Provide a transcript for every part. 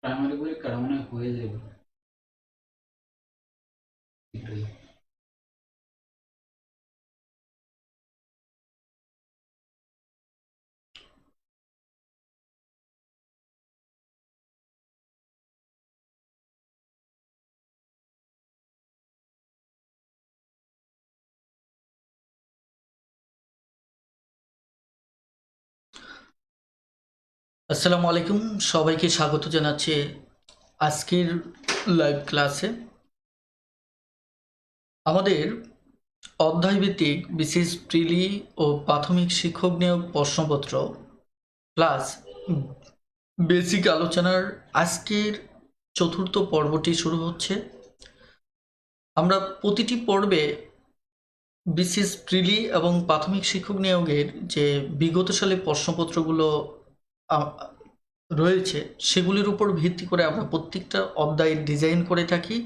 Primary পরীক্ষাটা মনে হয় হয়ে যাবে এটাই। আসসালামু আলাইকুম, সবাইকে স্বাগত জানাচ্ছি আজকের লাইভ ক্লাসে। আমাদের অধ্যায়ভিত্তিক বিশেষ প্রিলি ও প্রাথমিক শিক্ষক নিয়োগ প্রশ্নপত্র প্লাস বেসিক আলোচনার আজকের চতুর্থ পর্বটি শুরু হচ্ছে। আমরা প্রতিটি পর্বে বিশেষ প্রিলি এবং প্রাথমিক শিক্ষক নিয়োগের যে বিগত সালে প্রশ্নপত্রগুলো রয়েছে সেগুলির উপর ভিত্তি করে আমরা প্রত্যেকটা অধ্যায় ডিজাইন করে থাকি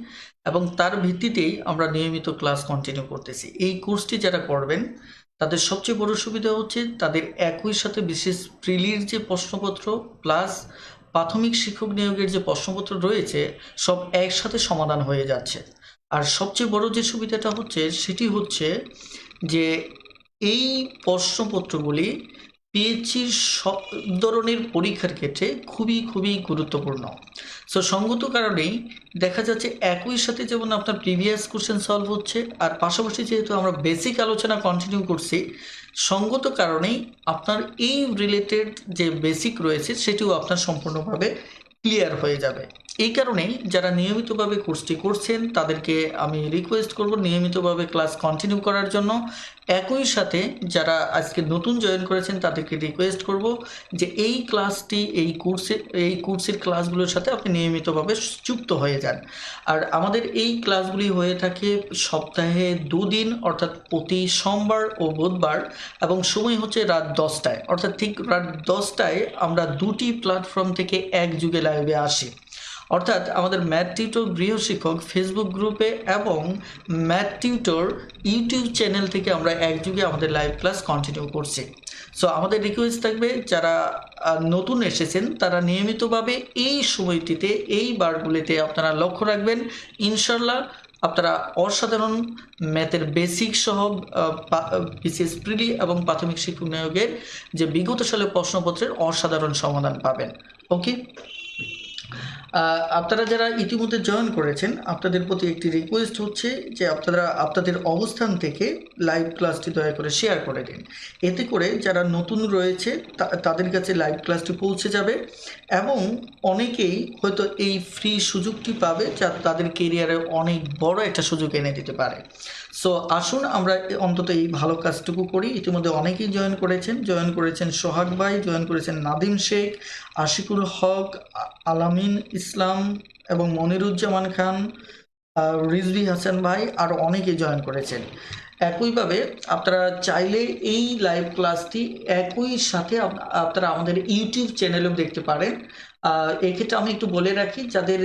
এবং তার ভিত্তিতেই আমরা নিয়মিত ক্লাস কন্টিনিউ করতেছি। এই কোর্সটি যারা করবেন তাদের সবচেয়ে বড় সুবিধা হচ্ছে তাদের একই সাথে বিশেষ প্রিলির যে প্রশ্নপত্র প্লাস প্রাথমিক শিক্ষক নিয়োগের যে প্রশ্নপত্র রয়েছে সব একসাথে সমাধান হয়ে যাচ্ছে। আর সবচেয়ে বড় যে সুবিধাটা হচ্ছে সেটি হচ্ছে যে এই প্রশ্নপত্রগুলি পিএইচডির সব ধরনের পরীক্ষার ক্ষেত্রে খুবই গুরুত্বপূর্ণ। সো সঙ্গত কারণেই দেখা যাচ্ছে একই সাথে যেমন আপনার প্রিভিয়াস কোশ্চেন সলভ হচ্ছে আর পাশাপাশি যেহেতু আমরা বেসিক আলোচনা কন্টিনিউ করছি, সঙ্গত কারণেই আপনার এই রিলেটেড যে বেসিক রয়েছে সেটিও আপনার সম্পূর্ণভাবে ক্লিয়ার হয়ে যাবে। এই কারণেই যারা নিয়মিতভাবে কোর্সটি করছেন তাদেরকে আমি রিকোয়েস্ট করব নিয়মিতভাবে ক্লাস কন্টিনিউ করার জন্য। একই সাথে যারা আজকে নতুন জয়েন করেছেন তাদেরকে রিকোয়েস্ট করব যে এই ক্লাসটি এই কোর্সের ক্লাসগুলোর সাথে আপনি নিয়মিতভাবে যুক্ত হয়ে যান। আর আমাদের এই ক্লাসগুলি হয়ে থাকে সপ্তাহে 2 দিন, অর্থাৎ প্রতি সোমবার ও বুধবার, এবং সময় হচ্ছে রাত 10টায়। অর্থাৎ ঠিক রাত 10টায় আমরা দুটি প্ল্যাটফর্ম থেকে একযোগে লাইভে আসি। অর্থাৎ আমাদের ম্যাথ টিউটর গৃহশিক্ষক ফেসবুক গ্রুপে এবং ম্যাথ টিউটর ইউটিউব চ্যানেল থেকে আমরা একযোগে আমাদের লাইভ ক্লাস কন্টিনিউ করছি। সো আমাদের রিকোয়েস্ট থাকবে যারা নতুন এসেছেন তারা নিয়মিতভাবে এই সময়টিতে এই বারগুলিতে আপনারা লক্ষ্য রাখবেন। ইনশাল্লাহ আপনারা অসাধারণ ম্যাথের বেসিক সহ বিশেষ প্রিলি এবং প্রাথমিক শিক্ষক নিয়োগের যে বিগত সালের প্রশ্নপত্রের অসাধারণ সমাধান পাবেন। ওকে, আপনারা যারা ইতিমধ্যে জয়েন করেছেন আপনাদের প্রতি একটি রিকোয়েস্ট হচ্ছে যে আপনারা আপনাদের অবস্থান থেকে লাইভ ক্লাসটি দয়া করে শেয়ার করে দিন। এতে করে যারা নতুন রয়েছে তাদের কাছে লাইভ ক্লাসটি পৌঁছে যাবে এবং অনেকেই হয়তো এই ফ্রি সুযোগটি পাবে যা তাদের কেরিয়ারে অনেক বড় একটা সুযোগ এনে দিতে পারে। সো আসুন আমরা অন্তত এই ভালো কাজটুকু করি। ইতিমধ্যে অনেকেই জয়েন করেছেন সোহাগ ভাই, জয়েন করেছেন নাদিম শেখ, আশিকুল হক, আলামিন ইসলাম এবং মনিরুজ্জামান খান, রিজভি হাসান ভাই, আরও অনেকেই জয়েন করেছেন। একইভাবে আপনারা চাইলে এই লাইভ ক্লাসটি একই সাথে আপনারা আমাদের ইউটিউব চ্যানেলেও দেখতে পারেন। এক্ষেত্রে আমি একটু বলে রাখি যাদের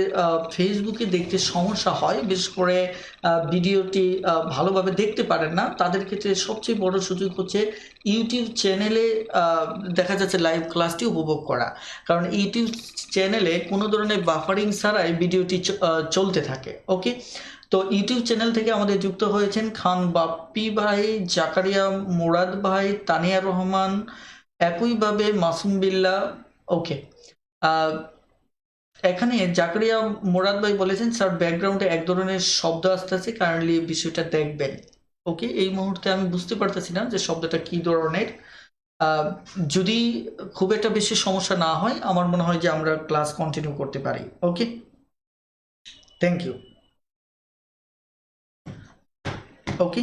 ফেসবুকে দেখতে সমস্যা হয়, বিশেষ করে ভিডিওটি ভালোভাবে দেখতে পারেন না, তাদের ক্ষেত্রে সবচেয়ে বড় সুযোগ হচ্ছে ইউটিউব চ্যানেলে দেখা যাচ্ছে লাইভ ক্লাসটি উপভোগ করা। কারণ ইউটিউব চ্যানেলে কোনো ধরনের বাফারিং ছাড়াই ভিডিওটি চলতে থাকে। ওকে, তো ইউটিউব চ্যানেল থেকে আমাদের যুক্ত হয়েছেন খান বাপ্পি ভাই, জাকারিয়া মুরাদ ভাই, তানিয়া রহমান, একইভাবে মাসুম বিল্লাহ। ওকে, এখানে জাকারিয়া মুরাদ ভাই বলেছেন স্যার ব্যাকগ্রাউন্ডে এক ধরনের শব্দ আসতেছে, কাইন্ডলি বিষয়টা দেখবেন। ওকে, এই মুহূর্তে আমি বুঝতে পারতেছি না যে শব্দটা কি ধরনের। যদি খুব একটা বেশি সমস্যা না হয় আমার মনে হয় যে আমরা ক্লাস কন্টিনিউ করতে পারি। ওকে, থ্যাংক ইউ। ওকে,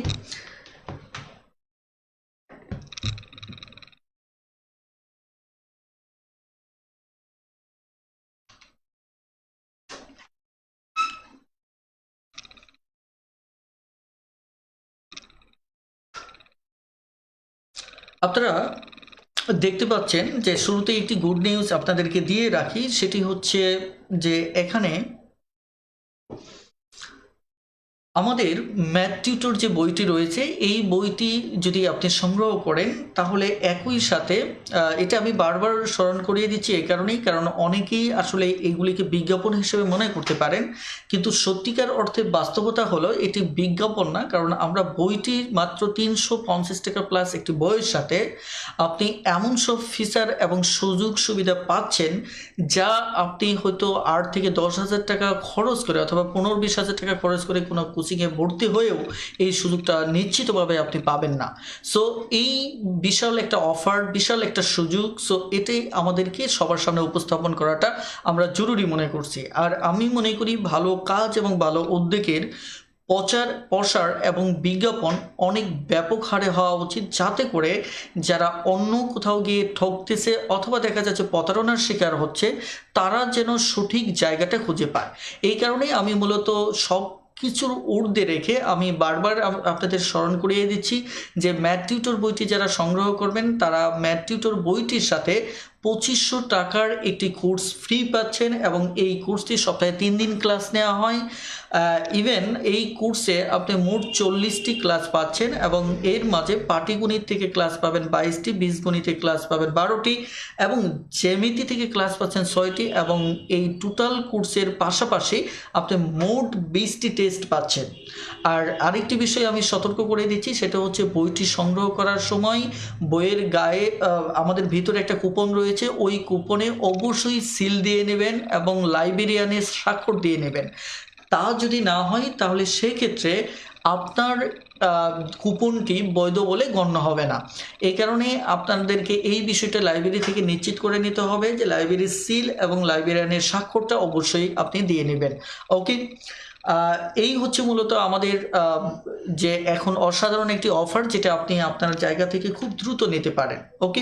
আপনারা দেখতে পাচ্ছেন যে শুরুতে একটি গুড নিউজ আপনাদেরকে দিয়ে রাখি, সেটি হচ্ছে যে এখানে আমাদের ম্যাথ টিউটর যে বইটি রয়েছে এই বইটি যদি আপনি সংগ্রহ করেন তাহলে একই সাথে এটা আমি বারবার স্মরণ করিয়ে দিচ্ছি এই কারণেই, কারণ অনেকেই আসলে এগুলিকে বিজ্ঞাপন হিসেবে মনে করতে পারেন, কিন্তু সত্যিকার অর্থে বাস্তবতা হলো এটি বিজ্ঞাপন না। কারণ আমরা বইটি মাত্র 350 টাকা প্লাস একটি বইয়ের সাথে আপনি এমন সব ফিচার এবং সুযোগ সুবিধা পাচ্ছেন যা আপনি হয়তো 8 থেকে 10 হাজার টাকা খরচ করে অথবা 15-20 হাজার টাকা খরচ করে কোনো কোচিংয়ে ভর্তি হয়েও এই সুযোগটা নিশ্চিতভাবে আপনি পাবেন না। সো এই বিশাল একটা অফার, বিশাল একটা সুযোগ, সো এটাই আমাদেরকে সবার সামনে উপস্থাপন করাটা আমরা জরুরি মনে করছি। আর আমি মনে করি ভালো কাজ এবং ভালো উদ্যোগের প্রসার এবং বিজ্ঞাপন অনেক ব্যাপক হারে হওয়া উচিত, যাতে করে যারা অন্য কোথাও গিয়ে ঠকতেছে অথবা দেখা যাচ্ছে প্রতারণার শিকার হচ্ছে তারা যেন সঠিক জায়গাটা খুঁজে পায়। এই কারণেই আমি মূলত সব কিছুর ঊর্ধ্বে রেখে আমি বারবার আপনাদের স্মরণ করিয়ে দিচ্ছি যে ম্যাথ টিউটর বইটি যারা সংগ্রহ করবেন তারা ম্যাথ টিউটর বইটির সাথে 2500 টাকার একটি কোর্স ফ্রি পাচ্ছেন এবং এই কোর্সটি সপ্তাহে 3 দিন ক্লাস নেওয়া হয়। ইভেন এই কোর্সে আপনি মোট 40টি ক্লাস পাচ্ছেন এবং এর মাঝে পাটিগণিত থেকে ক্লাস পাবেন 22টি, বীজগণিতে ক্লাস পাবেন 12টি এবং জ্যামিতি থেকে ক্লাস পাচ্ছেন 6টি এবং এই টোটাল কোর্সের পাশাপাশি আপনি মোট 20টি টেস্ট পাচ্ছেন। আর আরেকটি বিষয় আমি সতর্ক করে দিচ্ছি, সেটা হচ্ছে বইটি সংগ্রহ করার সময় বইয়ের গায়ে আমাদের ভিতরে একটা কুপন রয়েছে, ওই কুপনে অবশ্যই সিল দিয়ে নেবেন এবং লাইব্রেরিয়ানের স্বাক্ষর দিয়ে নেবেন। তা যদি না হয় তাহলে সেক্ষেত্রে আপনার কুপনটি বৈধ বলে গণ্য হবে না। এই কারণে আপনাদেরকে এই বিষয়টা লাইব্রেরি থেকে নিশ্চিত করে নিতে হবে যে লাইব্রেরির সিল এবং লাইব্রেরিয়ানের স্বাক্ষরটা অবশ্যই আপনি দিয়ে নেবেন। ওকে, এই হচ্ছে মূলত আমাদের যে এখন অসাধারণ একটি অফার, যেটা আপনি আপনার জায়গা থেকে খুব দ্রুত নিতে পারেন। ওকে,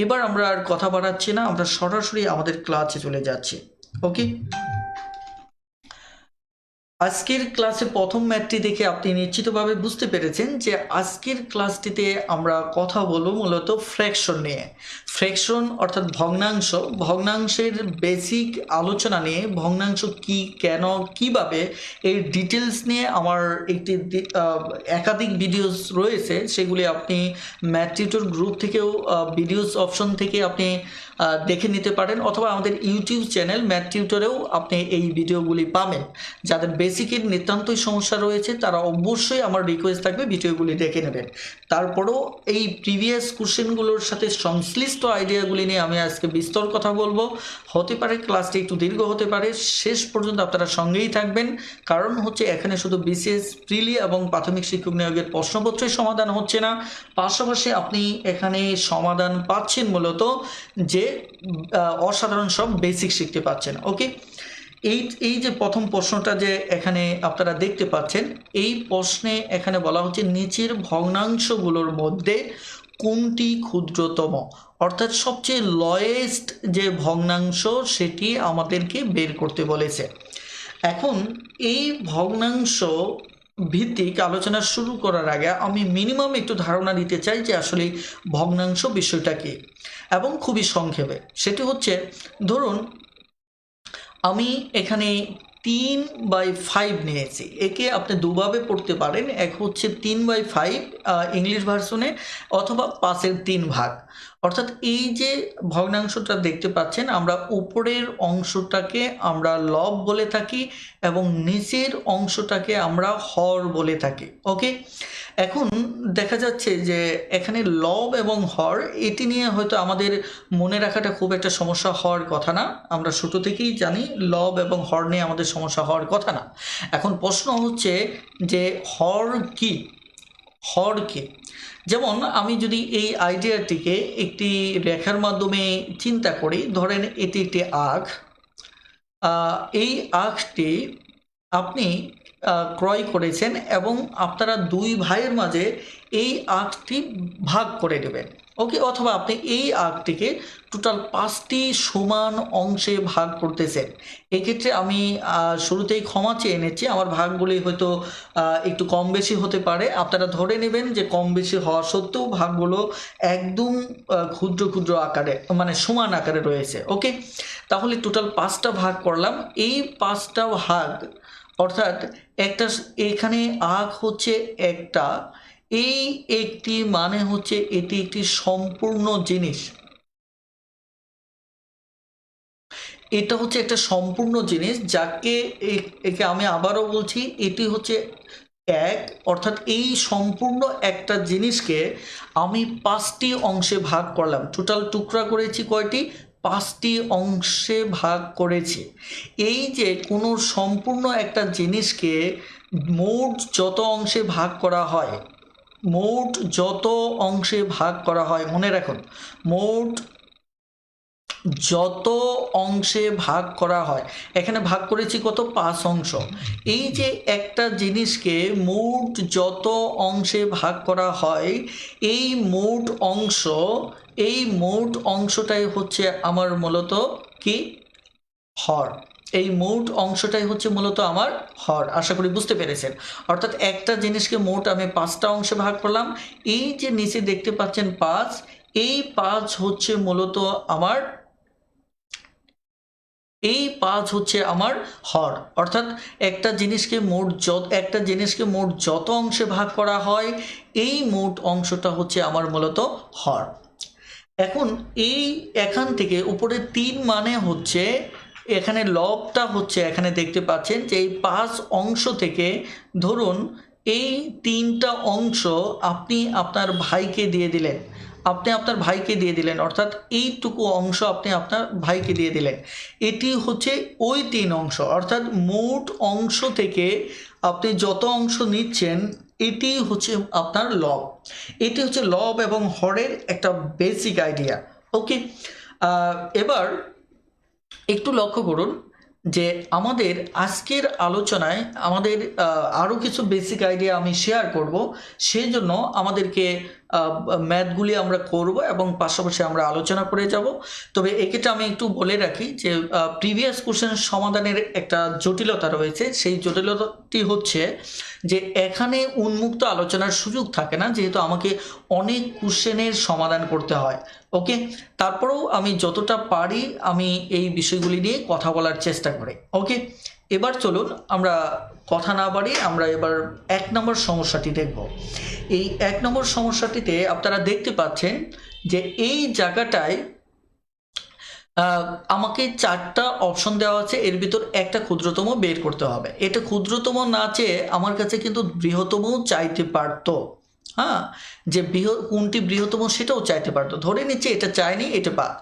এবার আমরা আর কথা বাড়াচ্ছি না, আমরা সরাসরি আমাদের ক্লাসে চলে যাচ্ছি। ওকে, আজকের ক্লাসে প্রথম ম্যাথটি দেখে আপনি নিশ্চিতভাবে বুঝতে পেরেছেন যে আজকের ক্লাসটিতে আমরা কথা বলবো মূলত ফ্র্যাকশন নিয়ে। ফ্র্যাকশন অর্থাৎ ভগ্নাংশ, ভগ্নাংশের বেসিক আলোচনা নিয়ে, ভগ্নাংশ কি, কেন, কিভাবে, এই ডিটেলস নিয়ে আমার একটি একাধিক ভিডিওস রয়েছে, সেগুলি আপনি ম্যাথ টিউটর গ্রুপ থেকেও ভিডিওস অপশন থেকে আপনি দেখে নিতে পারেন, অথবা আমাদের ইউটিউব চ্যানেল ম্যাথ টিউটরেও আপনি এই ভিডিওগুলি পাবেন। যাদের বেসিকের নিতান্তই সমস্যা রয়েছে তারা অবশ্যই আমার রিকোয়েস্ট থাকবে ভিডিওগুলি দেখে নেবেন। তারপরেও এই প্রিভিয়াস কোশ্চেনগুলোর সাথে সংশ্লিষ্ট আইডিয়াগুলি নিয়ে আমি আজকে বিস্তর কথা বলবো। হতে পারে ক্লাসটি একটু দীর্ঘ হতে পারে, শেষ পর্যন্ত আপনারা সঙ্গেই থাকবেন, কারণ হচ্ছে এখানে শুধু বিসিএস প্রিলি এবং প্রাথমিক শিক্ষক নিয়োগের প্রশ্নপত্রের সমাধান হচ্ছে না, পাশাপাশি আপনি এখানে সমাধান পাচ্ছেন মূলত যে অসাধারণ সব বেসিক শিখতে পাচ্ছেন। ওকে, এই যে প্রথম প্রশ্নটা যে এখানে আপনারা দেখতে পাচ্ছেন, এই প্রশ্নে এখানে বলা হচ্ছে নিচের ভগ্নাংশগুলোর মধ্যে কোনটি ক্ষুদ্রতম, অর্থাৎ সবচেয়ে লয়েস্ট যে ভগ্নাংশ সেটি আমাদেরকে বের করতে বলেছে। এখন এই ভগ্নাংশ ভিত্তিক আলোচনা শুরু করার আগে আমি মিনিমাম একটু ধারণা দিতে চাই যে আসলে ভগ্নাংশ বিষয়টা কি, এবং খুবই সংক্ষেপে। সেটি হচ্ছে, ধরুন আমি এখানে 3/5 নিয়েছি, একে আপনি দুভাবে পড়তে পারেন, এক হচ্ছে 3/5 ইংলিশ ভার্সনে, অথবা 5-এর 3 ভাগ। অর্থাৎ এই যে ভগ্নাংশটা দেখতে পাচ্ছেন, আমরা উপরের অংশটাকে আমরা লব বলে থাকি এবং নিচের অংশটাকে আমরা হর বলে থাকি। ওকে, এখন দেখা যাচ্ছে যে এখানে লব এবং হর এটি নিয়ে হয়তো আমাদের মনে রাখাটা খুব একটা সমস্যা হওয়ার কথা না, আমরা ছোটো থেকেই জানি লব এবং হর নিয়ে আমাদের সমস্যা হওয়ার কথা না। এখন প্রশ্ন হচ্ছে যে হর কি, হর কি? যেমন আমি যদি এই আইডিয়াটিকে একটি রেখার মাধ্যমে চিন্তা করি, ধরেন এটি একটি আখ, এই আখটি আপনি ক্রয় করেছেন এবং আপনারা দুই ভাইয়ের মাঝে এই আখটি ভাগ করে দেবেন। ওকে, অথবা আপনি এই আখটিকে টোটাল 5টি সমান অংশে ভাগ করতেছেন। এক্ষেত্রে আমি শুরুতেই ক্ষমা চেয়ে নিচ্ছি, আমার ভাগগুলি হয়তো একটু কম বেশি হতে পারে, আপনারা ধরে নেবেন যে কম বেশি হওয়া সত্ত্বেও ভাগগুলো একদম ক্ষুদ্র ক্ষুদ্র আকারে, মানে সমান আকারে রয়েছে। ওকে, তাহলে টোটাল 5টা ভাগ করলাম, এই 5টা ভাগ অর্থাৎ একটা এখানে আখ হচ্ছে একটা, এই একটি মানে হচ্ছে এটি একটি সম্পূর্ণ জিনিস, এটা হচ্ছে একটা সম্পূর্ণ জিনিস যাকে একে আমি আবারও বলছি এটি হচ্ছে এক, অর্থাৎ এই সম্পূর্ণ একটা জিনিসকে আমি 5টি অংশে ভাগ করলাম। টোটাল টুকরা করেছি কয়টি? 5টি অংশে ভাগ করেছি। এই যে কোনো সম্পূর্ণ একটা জিনিসকে মোট যত অংশে ভাগ করা হয়, মোট যত অংশে ভাগ করা হয়, মনে রাখুন মোট যত অংশে ভাগ করা হয়, এখানে ভাগ করেছি কত? 5 অংশ। এই যে একটা জিনিসকে মোট যত অংশে ভাগ করা হয়, এই মোট অংশ, এই মোট অংশটাই হচ্ছে আমার মূলত কি? হর। এই মোট অংশটাই হচ্ছে মূলত আমার হর। আশা করি বুঝতে পেরেছেন। অর্থাৎ একটা জিনিসকে মোট আমি 5টা অংশে ভাগ করলাম। এই যে নিচে দেখতে পাচ্ছেন 5, এই 5 হচ্ছে মূলত আমার, এই 5 হচ্ছে আমার হর। অর্থাৎ একটা জিনিসকে মোট যত অংশে ভাগ করা হয়, এই মোট অংশটা হচ্ছে আমার মূলত হর। এখন এখান থেকে উপরে 3 মানে হচ্ছে এখানে লবটা হচ্ছে, এখানে দেখতে পাচ্ছেন যে এই 5 অংশ থেকে ধরুন এই 3টা অংশ আপনি আপনার ভাইকে দিয়ে দিলেন, অর্থাৎ এইটুকু অংশ আপনি আপনার ভাইকে দিয়ে দিলেন। এটি হচ্ছে ওই 3 অংশ, অর্থাৎ মোট অংশ থেকে আপনি যত অংশ নিচ্ছেন এটি হচ্ছে আপনার লব। এটি হচ্ছে লব এবং হরের একটা বেসিক আইডিয়া। ওকে, এবার একটু লক্ষ্য করুন যে আমাদের আজকের আলোচনায় আমাদের আরও কিছু বেসিক আইডিয়া আমি শেয়ার করব, সেই জন্য আমাদেরকে ম্যাথগুলি আমরা করব এবং পাশাপাশি আমরা আলোচনা করে যাব। তবে এক্ষেত্রে আমি একটু বলে রাখি যে প্রিভিয়াস কোশ্চেন সমাধানের একটা জটিলতা রয়েছে। সেই জটিলতাটি হচ্ছে যে এখানে উন্মুক্ত আলোচনার সুযোগ থাকে না, যেহেতু আমাকে অনেক কোশ্চেনের সমাধান করতে হয়। ওকে, তারপরেও আমি যতটা পারি আমি এই বিষয়গুলি নিয়ে কথা বলার চেষ্টা করি। ওকে, এবার চলুন আমরা কথা না বাড়ি আমরা এবার 1 নম্বর সমস্যাটি দেখব। এই 1 নম্বর সমস্যাটিতে আপনারা দেখতে পাচ্ছেন যে এই জায়গাটায় আমাকে 4টা অপশন দেওয়া আছে, এর ভিতর একটা ক্ষুদ্রতম বের করতে হবে। এটা ক্ষুদ্রতম না চেয়ে আমার কাছে কিন্তু বৃহত্তমও চাইতে পারতো। হ্যাঁ, যে কোনটি বৃহত্তম সেটাও চাইতে পারতো। ধরে নিচ্ছে এটা চাইনি, এটা বাদ।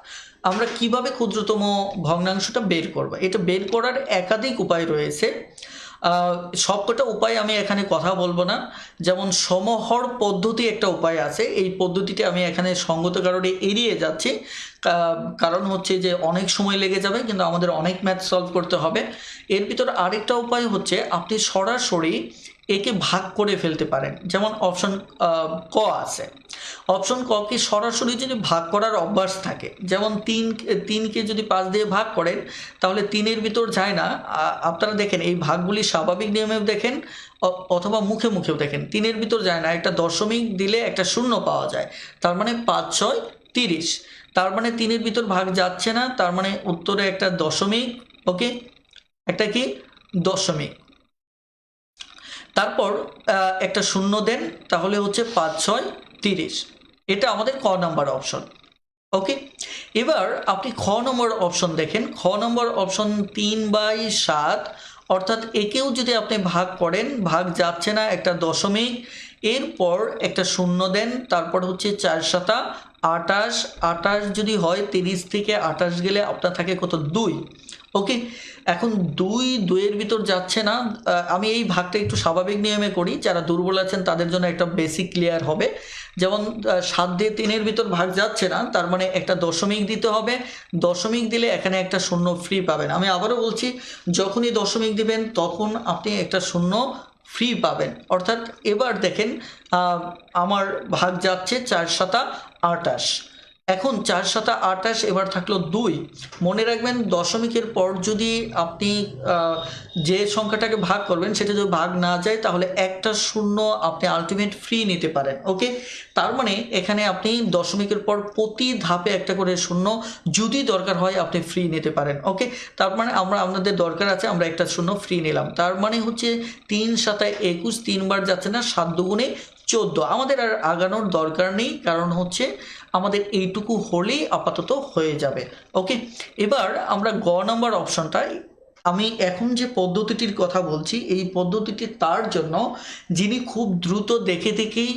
আমরা কিভাবে ক্ষুদ্রতম ভগ্নাংশটা বের করব? এটা বের করার একাধিক উপায় রয়েছে। সবকটা উপায় আমি এখানে কথা বলবো না। যেমন সমহর পদ্ধতি একটা উপায় আছে, এই পদ্ধতিটি আমি এখানে সঙ্গত কারণে এড়িয়ে যাচ্ছি, কারণ হচ্ছে যে অনেক সময় লেগে যাবে, কিন্তু আমাদের অনেক ম্যাথ সলভ করতে হবে। এর ভিতর আরেকটা উপায় হচ্ছে আপনি সরাসরি একে ভাগ করে ফেলতে পারেন। যেমন অপশন ক আছে, অপশন ক কে সরাসরি যদি ভাগ করার অভ্যাস থাকে, যেমন 3কে যদি 5 দিয়ে ভাগ করেন তাহলে 3-এর ভিতর যায় না। আপনারা দেখেন এই ভাগগুলি স্বাভাবিক নিয়মেও দেখেন অথবা মুখে মুখেও দেখেন, 3-এর ভিতর যায় না। একটা দশমিক দিলে একটা শূন্য পাওয়া যায়, তার মানে 5 6 30। তার মানে 3-এর ভিতর ভাগ যাচ্ছে না, তার মানে উত্তরে একটা দশমিক। ওকে, একটা কি দশমিক, তারপর একটা শূন্য দেন, তাহলে হচ্ছে 5 6 30। এটা আমাদের ক নাম্বার অপশন। ওকে, এবার আপনি খ নম্বর অপশন দেখেন। খ নম্বর অপশন 3/7, অর্থাৎ একেও যদি আপনি ভাগ করেন, ভাগ যাচ্ছে না, একটা দশমিক, এরপর একটা শূন্য দেন, তারপর হচ্ছে 4 7 28। 28 যদি হয় 30 থেকে 28 গেলে আপনার থাকে কত? 2। ওকে, এখন 2-এর ভিতর যাচ্ছে না। আমি এই ভাগটা একটু স্বাভাবিক নিয়মে করি, যারা দুর্বল আছেন তাদের জন্য একটা বেসিক ক্লিয়ার হবে। যেমন 7 দিয়ে 3-এর ভিতর ভাগ যাচ্ছে না, তার মানে একটা দশমিক দিতে হবে। দশমিক দিলে এখানে একটা শূন্য ফ্রি পাবেন। আমি আবারও বলছি, যখনই দশমিক দিবেন তখন আপনি একটা শূন্য ফ্রি পাবেন। অর্থাৎ এবার দেখেন আমার ভাগ যাচ্ছে 4 7 28। এখন 4 7 28, এবার থাকলো 2। মনে রাখবেন দশমিকের পর যদি আপনি যে সংখ্যাটাকে ভাগ করবেন সেটা যদি ভাগ না যায় তাহলে একটা শূন্য আপনি আলটিমেট ফ্রি নিতে পারেন। ওকে, তার মানে এখানে আপনি দশমিকের পর প্রতি ধাপে একটা করে শূন্য যদি দরকার হয় আপনি ফ্রি নিতে পারেন। ওকে, তার মানে আমাদের দরকার আছে, আমরা একটা শূন্য ফ্রি নিলাম, তার মানে হচ্ছে 3 7 21, 3 বার যাচ্ছে না, 7 2 14। আমাদের আর আগানোর দরকার নেই, কারণ হচ্ছে আমাদের এইটুকু হলেই আপাতত হয়ে যাবে। ওকে, এবার আমরা গ নাম্বার অপশনটা, আমি এখন যে পদ্ধতিটির কথা বলছি এই পদ্ধতিটি তার জন্য যিনি খুব দ্রুত দেখে দেখেই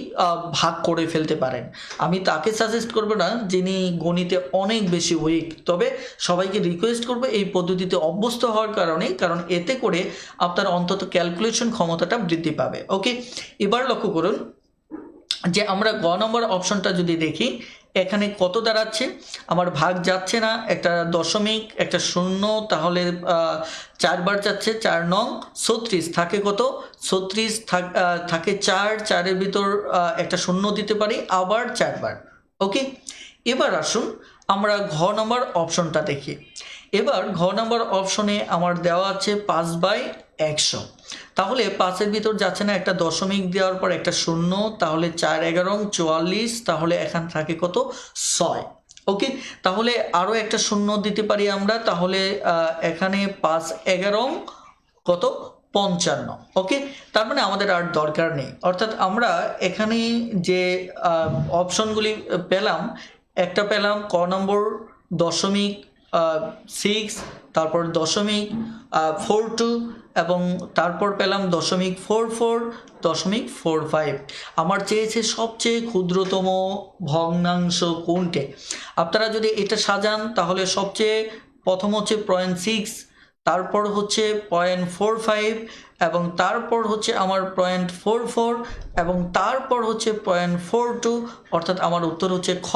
ভাগ করে ফেলতে পারেন। আমি তাকে সাজেস্ট করব না যিনি গণিতে অনেক বেশি উইক, তবে সবাইকে রিকোয়েস্ট করব এই পদ্ধতিতে অভ্যস্ত হওয়ার কারণে, কারণ এতে করে আপনার অন্তত ক্যালকুলেশন ক্ষমতাটা বৃদ্ধি পাবে। ওকে, এবার লক্ষ্য করুন যে আমরা গ নম্বর অপশনটা যদি দেখি এখানে কত দাঁড়াচ্ছে, আমার ভাগ যাচ্ছে না, একটা দশমিক একটা শূন্য, তাহলে 4 বার যাচ্ছে, 4 নং 36, থাকে কত 36, থাকে 4, 4-এর ভিতর একটা শূন্য দিতে পারি আবার 4 বার। ওকে, এবার আসুন আমরা ঘ নম্বর অপশনটা দেখি। এবার ঘ নম্বর অপশনে আমার দেওয়া আছে 5/100, তাহলে 5-এর ভিতর যাচ্ছে না, একটা দশমিক দেওয়ার পর একটা শূন্য, তাহলে 4 11 44, তাহলে এখান থাকে কত 6। ওকে, তাহলে আরও একটা শূন্য দিতে পারি আমরা, তাহলে এখানে 5 11 কত 55। ওকে, তার মানে আমাদের আর দরকার নেই, অর্থাৎ আমরা এখানে যে অপশনগুলি পেলাম, একটা পেলাম ক নম্বর দশমিক 6, তারপর দশমিক 42, এবং তারপর পেলাম দশমিক 44, দশমিক 45। আমার চেয়েছে সবচেয়ে ক্ষুদ্রতম ভগ্নাংশ কোনটে। আপনারা যদি এটা সাজান তাহলে সবচেয়ে প্রথম হচ্ছে 0.6, তারপর হচ্ছে 0.45, এবং তারপর হচ্ছে আমার 0.44, এবং তারপর হচ্ছে 0.42, অর্থাৎ আমার উত্তর হচ্ছে খ,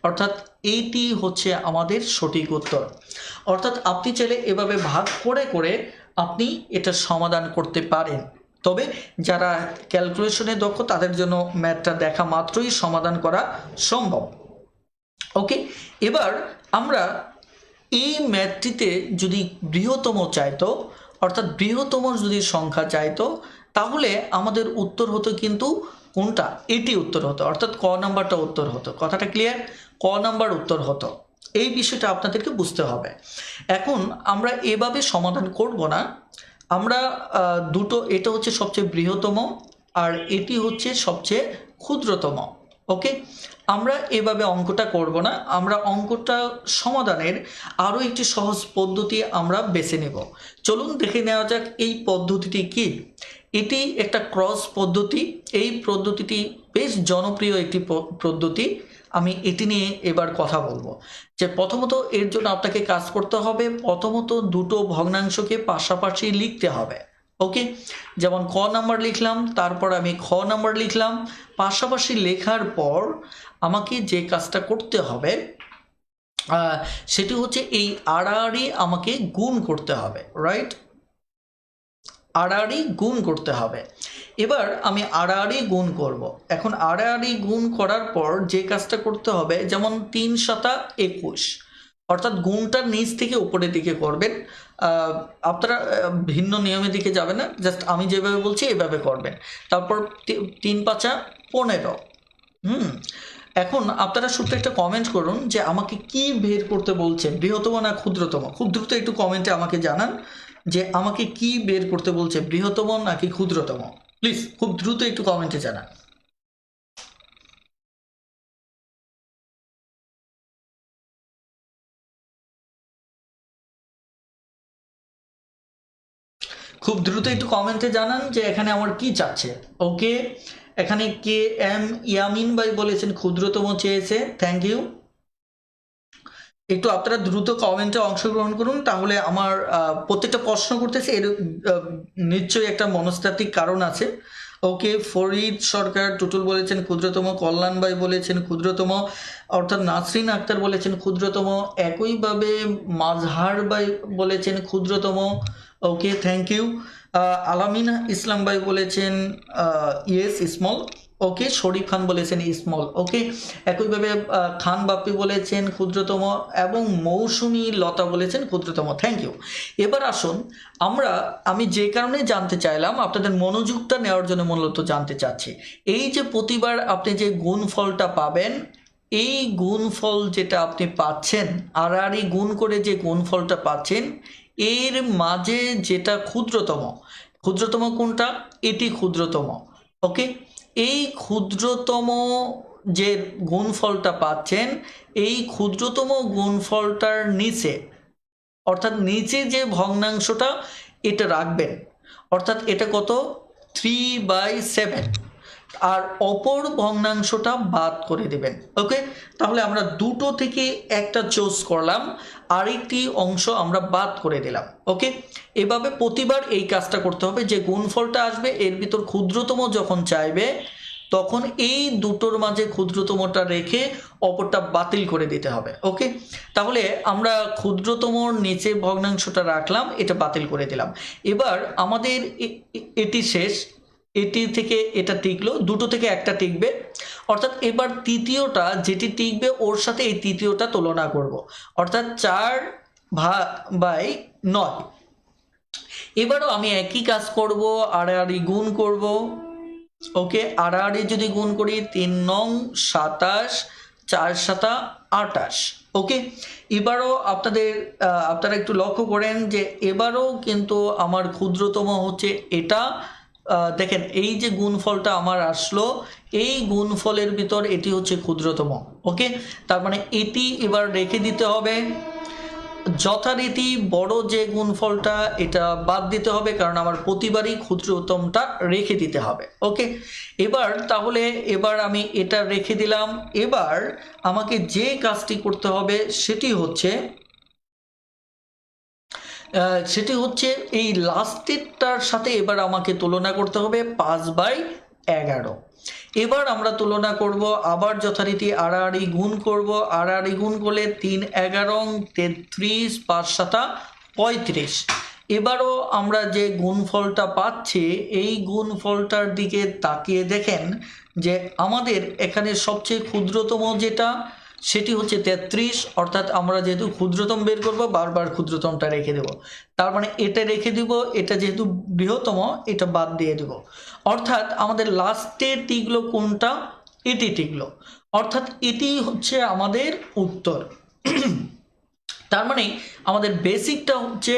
অর্থাৎ এইটি হচ্ছে আমাদের সঠিক উত্তর। অর্থাৎ আপনি চাইলে এভাবে ভাগ করে করে আপনি এটা সমাধান করতে পারেন, তবে যারা ক্যালকুলেশনে দক্ষ তাদের জন্য ম্যাথটা দেখা মাত্রই সমাধান করা সম্ভব। ওকে, এবার আমরা এই ম্যাথটিতে যদি বৃহত্তম চাইতো, অর্থাৎ বৃহত্তম যদি সংখ্যা চাইতো, তাহলে আমাদের উত্তর হতো কিন্তু কোনটা, এটি উত্তর হতো, অর্থাৎ ক নাম্বারটা উত্তর হতো। কথাটা ক্লিয়ার? ক নাম্বার উত্তর হতো, এই বিষয়টা আপনাদেরকে বুঝতে হবে। এখন আমরা এভাবে সমাধান করব না, আমরা দুটো, এটা হচ্ছে সবচেয়ে বৃহত্তম আর এটি হচ্ছে সবচেয়ে ক্ষুদ্রতম। ওকে, আমরা এভাবে অঙ্কটা করব না, আমরা অঙ্কটা সমাধানের আরও একটি সহজ পদ্ধতি আমরা বেছে নেব। চলুন দেখে নেওয়া যাক এই পদ্ধতিটি কি। এটি একটা ক্রস পদ্ধতি, এই পদ্ধতিটি বেশ জনপ্রিয় একটি পদ্ধতি। আমি এটি নিয়ে এবার কথা বলবো যে প্রথমত এর জন্য আপনাকে কাজ করতে হবে, প্রথমত দুটো ভগ্নাংশকে পাশাপাশি লিখতে হবে। ওকে, যেমন ক নাম্বার লিখলাম, তারপর আমি খ নাম্বার লিখলাম, পাশাপাশি লেখার পর আমাকে যে কাজটা করতে হবে সেটি হচ্ছে এই আড়াআড়ি আমাকে গুণ করতে হবে, রাইট? আড়াআড়ি গুণ করতে হবে। এবার আমি আড়াআড়ি গুণ করব। এখন আড়াআড়ি গুণ করার পর যে কাজটা করতে হবে, যেমন 3 7 21, অর্থাৎ গুণটা নিচ থেকে উপরের দিকে করবেন। আপনারা ভিন্ন নিয়মের দিকে যাবেন না, জাস্ট আমি যেভাবে বলছি এভাবে করবেন। তারপর 3 5 15। এখন আপনারা শুধু একটা কমেন্ট করুন যে আমাকে কি বের করতে বলছে, বৃহত্তম না ক্ষুদ্রতম। খুব দ্রুত একটু কমেন্টে আমাকে জানান যে আমাকে কি বের করতে বলছে, বৃহত্তম নাকি ক্ষুদ্রতম। প্লিজ খুব দ্রুত একটু কমেন্টে জানান। খুব দ্রুত একটু কমেন্টে জানান যে এখানে আমার কি চাচ্ছে। ওকে, এখানে কে এম ইয়ামিন ভাই বলেছেন ক্ষুদ্রতম চেয়েছে, থ্যাংক ইউ। একটু আপনারা দ্রুত কমেন্টে অংশগ্রহণ করুন, তাহলে আমার প্রত্যেকটা প্রশ্ন করতেছে এর নিশ্চয়ই একটা মনস্তাত্ত্বিক কারণ আছে। ওকে, ফরিদ সরকার টুটুল বলেছেন ক্ষুদ্রতম, কল্যাণ ভাই বলেছেন ক্ষুদ্রতম, অর্থাৎ নাসরিন আক্তার বলেছেন ক্ষুদ্রতম, একইভাবে মাজহার ভাই বলেছেন ক্ষুদ্রতম। ওকে, থ্যাংক ইউ। আলামিন ইসলাম ভাই বলেছেন ইয়েস স্মল। ওকে, শরীফ খান বলেছেন স্মল। ওকে, একইভাবে খান বাপ্পি বলেছেন ক্ষুদ্রতম, এবং মৌসুমী লতা বলেছেন ক্ষুদ্রতম। Thank you. এবার আসুন আমি যে কারণে জানতে চাইলাম, আপনাদের মনোযোগটা নেওয়ার জন্য মূলত জানতে চাচ্ছি, এই যে প্রতিবার আপনি যে গুণফলটা পাবেন, এই গুণফল যেটা আপনি পাচ্ছেন, আড়াআড়ি গুণ করে যে গুণফলটা পাচ্ছেন, এর মাঝে যেটা ক্ষুদ্রতম কোনটা? এটি ক্ষুদ্রতম। ওকে, এই ক্ষুদ্রতম যে গুণফলটা পাচ্ছেন, এই ক্ষুদ্রতম গুণফলটার নিচে, অর্থাৎ নিচে যে ভগ্নাংশটা, এটা রাখবেন। অর্থাৎ এটা কত? 3/7। আর অপর ভগ্নাংশটা বাদ করে দেবেন। ওকে, তাহলে আমরা দুটো থেকে একটা চুজ করলাম, আরেকটি অংশ আমরা বাদ করে দিলাম। ওকে, এভাবে প্রতিবার এই কাজটা করতে হবে। যে গুণফলটা আসবে এর ভিতর ক্ষুদ্রতম যখন চাইবে, তখন এই দুটোর মাঝে ক্ষুদ্রতমটা রেখে অপরটা বাতিল করে দিতে হবে। ওকে, তাহলে আমরা ক্ষুদ্রতমর নিচে ভগ্নাংশটা রাখলাম, এটা বাতিল করে দিলাম। এবার আমাদের এটি শেষ, এটি থেকে এটা টিকলো, দুটো থেকে একটা টিকবে। অর্থাৎ এবার তৃতীয়টা যেটি টিকবে ওর সাথে এই তৃতীয়টা তুলনা করব, অর্থাৎ 4/9। এবারও আমি একই কাজ করব, আড়াআড়ি গুণ করব। ওকে, আড়াআড়ি যদি গুণ করি 3 নং 27, 4 7 28। ওকে, এবারও আপনারা একটু লক্ষ্য করেন যে এবারও কিন্তু আমার ক্ষুদ্রতম হচ্ছে এটা। দেখেন এই যে গুণফলটা আমার আসলো, এই গুণফলের ভিতর এটি হচ্ছে ক্ষুদ্রতম। ওকে, তার মানে এটি এবার রেখে দিতে হবে। যথারীতি বড় যে গুণফলটা, এটা বাদ দিতে হবে, কারণ আমার প্রতিবারই ক্ষুদ্রতমটা রেখে দিতে হবে। ওকে, এবার আমি এটা রেখে দিলাম। এবার আমাকে যে কাজটি করতে হবে সেটি হচ্ছে এই লাস্টেরটার সাথে এবার আমাকে তুলনা করতে হবে 5/11। এবার আমরা তুলনা করব, আবার যথারীতি আড়াআড়ি গুণ করব। আড়াআড়ি গুণ করলে 3 11 33, 5 7 35। এবারও আমরা যে গুণফলটা পাচ্ছি, এই গুণফলটার দিকে তাকিয়ে দেখেন যে আমাদের এখানে সবচেয়ে ক্ষুদ্রতম যেটা, সেটি হচ্ছে 33। অর্থাৎ আমরা যেহেতু ক্ষুদ্রতম বের করব, বারবার ক্ষুদ্রতমটা রেখে দেব। তার মানে এটা রেখে দিব, এটা যেহেতু বৃহত্তম, এটা বাদ দিয়ে দেব। অর্থাৎ আমাদের লাস্টে টিকলো কোনটা? এটি টিকলো। অর্থাৎ এটি হচ্ছে আমাদের উত্তর। তার মানে আমাদের বেসিকটা হচ্ছে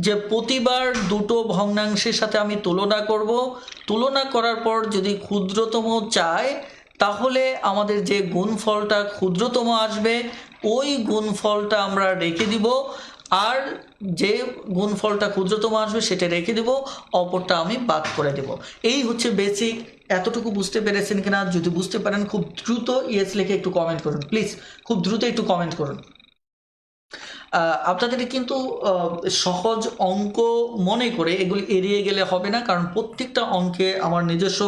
যে প্রতিবার দুটো ভগ্নাংশের সাথে আমি তুলনা করব। তুলনা করার পর যদি ক্ষুদ্রতম চায়, তাহলে আমাদের যে গুণফলটা ক্ষুদ্রতম আসবে, ওই গুণফলটা আমরা রেখে দিব, আর যে গুণফলটা ক্ষুদ্রতম আসবে সেটা রেখে দিব, অপরটা আমি বাদ করে দেব। এই হচ্ছে বেসিক। এতটুকু বুঝতে পেরেছেন কিনা? যদি বুঝতে পারেন খুব দ্রুত ইয়েস লিখে একটু কমেন্ট করুন প্লিজ, খুব দ্রুত একটু কমেন্ট করুন। আপনাদের কিন্তু সহজ অঙ্ক মনে করে এগুলি এড়িয়ে গেলে হবে না, কারণ প্রত্যেকটা অঙ্কে আমার নিজস্ব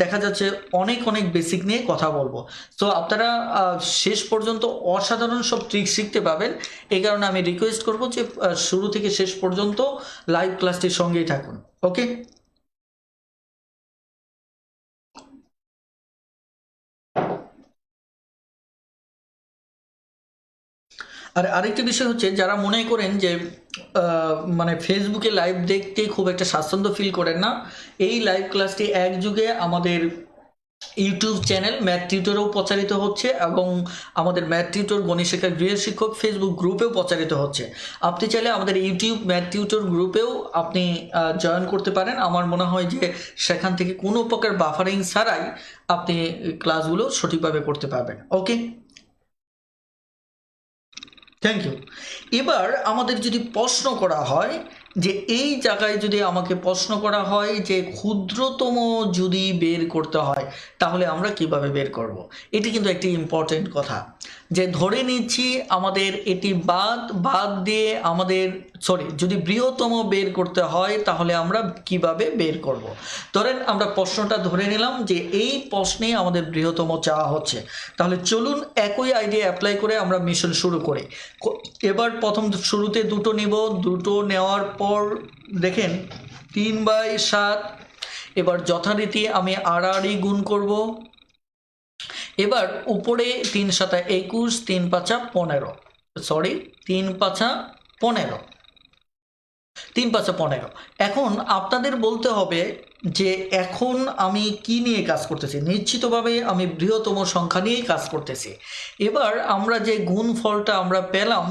দেখা যাচ্ছে অনেক বেসিক নিয়ে কথা বলবো। তো আপনারা শেষ পর্যন্ত অসাধারণ সব ট্রিক শিখতে পাবেন। এই কারণে আমি রিকোয়েস্ট করব যে শুরু থেকে শেষ পর্যন্ত লাইভ ক্লাসটির সঙ্গেই থাকুন। ওকে, আর আরেকটি বিষয় হচ্ছে, যারা মনে করেন যে মানে ফেসবুকে লাইভ দেখতে খুব একটা স্বাচ্ছন্দ্য ফিল করেন না, এই লাইভ ক্লাসটি একযুগে আমাদের ইউটিউব চ্যানেল ম্যাথ টিউটরেও প্রচারিত হচ্ছে, এবং আমাদের ম্যাথ টিউটর গণিত শেখার গৃহ শিক্ষক ফেসবুক গ্রুপেও প্রচারিত হচ্ছে। আপনি চাইলে আমাদের ইউটিউব ম্যাথ টিউটর গ্রুপেও আপনি জয়েন করতে পারেন। আমার মনে হয় যে সেখান থেকে কোনো প্রকার বাফারিং ছাড়াই আপনি ক্লাসগুলো সঠিকভাবে করতে পারবেন। ওকে, থ্যাংক ইউ। এবার আমাদের যদি প্রশ্ন করা হয় যে এই জায়গায় যদি আমাকে প্রশ্ন করা হয় যে ক্ষুদ্রতম যদি বের করতে হয়, তাহলে আমরা কিভাবে বের করব? এটি কিন্তু একটি ইম্পর্টেন্ট কথা, যে ধরে নিচ্ছি আমাদের এটি বাদ দিয়ে আমাদের যদি বৃহত্তম বের করতে হয়, তাহলে আমরা কিভাবে বের করব? ধরেন আমরা প্রশ্নটা ধরে নিলাম যে এই প্রশ্নে আমাদের বৃহত্তম চাওয়া হচ্ছে, তাহলে চলুন একই আইডিয়া অ্যাপ্লাই করে আমরা মিশন শুরু করি। এবার প্রথম শুরুতে দুটো নিব, দুটো নেওয়ার পর দেখেন 3/7। এবার যথারীতি আমি আড়াআড়ি গুণ করব। এবার উপরে 3 7 21, 3 5 15, সরি 3 5 15, 3 5 15। এখন আপনাদের বলতে হবে যে এখন আমি কি নিয়ে কাজ করতেছি। নিশ্চিতভাবে আমি বৃহত্তম সংখ্যা নিয়েই কাজ করতেছি। এবার আমরা যে গুণফলটা আমরা পেলাম,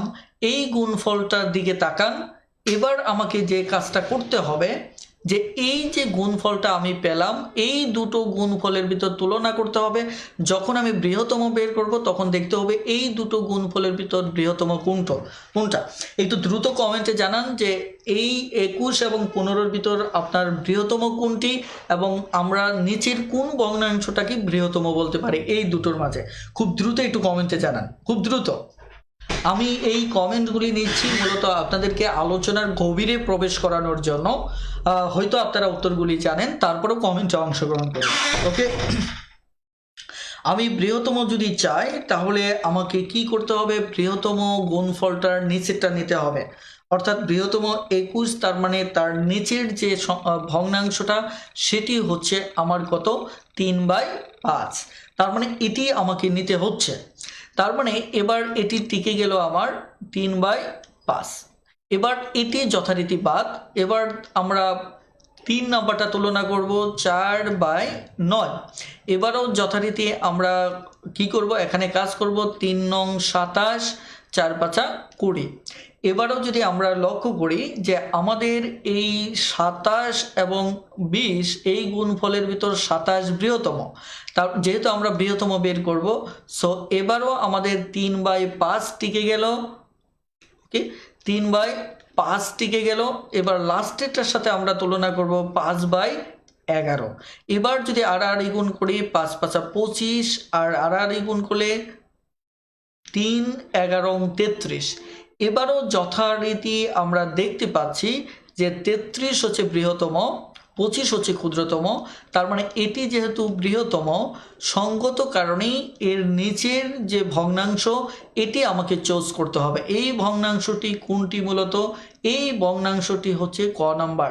এই গুণফলটার দিকে তাকান। এবার আমাকে যে কাজটা করতে হবে যে এই যে গুণফলটা আমি পেলাম, এই দুটো গুণফলের ভিতর তুলনা করতে হবে। যখন আমি বৃহত্তম বের করব তখন দেখতে হবে এই দুটো গুণফলের ভিতর বৃহত্তম কোনটা। একটু দ্রুত কমেন্টে জানান যে এই 21 এবং 15-র ভিতর আপনার বৃহত্তম কোনটি, এবং আমরা নিচের কোন ভগ্নাংশটাকে বৃহত্তম বলতে পারি এই দুটোর মাঝে। খুব দ্রুত একটু কমেন্টে জানান, খুব দ্রুত। আমি এই কমেন্টগুলি নিচ্ছি মূলত আপনাদেরকে আলোচনার গভীরে প্রবেশ করানোর জন্য। হয়তো আপনারা উত্তরগুলি জানেন, তারপরেও কমেন্টে অংশগ্রহণ করুন। ওকে, আমি বৃহত্তম যদি চাই তাহলে আমাকে কি করতে হবে? বৃহত্তম গুণফলটার নিচেরটা নিতে হবে, অর্থাৎ বৃহত্তম 21, তার মানে তার নিচের যে ভগ্নাংশটা সেটি হচ্ছে আমার কত? 3/5। তার মানে এটি আমাকে নিতে হচ্ছে। তার মানে এবার এটি টিকে গেল আমার 3/5। এবার এটি যথারীতি বাদ। এবার আমরা 3 নাম্বারটা তুলনা করব 4/9। এবারও যথারীতি আমরা কি করব? এখানে কাজ করব 3 নং 27, 4 5 20। এবারও যদি আমরা লক্ষ্য করি যে আমাদের এই 27 এবং 20 এই গুণফলের ভিতর 27 বৃহত্তম, তার যেহেতু আমরা বৃহত্তম বের করব, সো এবারও আমাদের 3/5 টিকে গেল। ওকে, 3/5 টিকে গেল। এবার লাস্টেরটার সাথে আমরা তুলনা করব 5/11। এবার যদি আড়াআড়ি গুণ করি 5 5 25, আর আড়াআড়ি গুণ করলে 3 11 33। এবারও যথারীতি আমরা দেখতে পাচ্ছি যে 33 হচ্ছে বৃহত্তম, 25 হচ্ছে ক্ষুদ্রতম। তার মানে এটি যেহেতু বৃহত্তম, সঙ্গত কারণেই এর নিচের যে ভগ্নাংশ এটি আমাকে চুজ করতে হবে। এই ভগ্নাংশটি কোনটি? মূলত এই ভগ্নাংশটি হচ্ছে ক নাম্বার,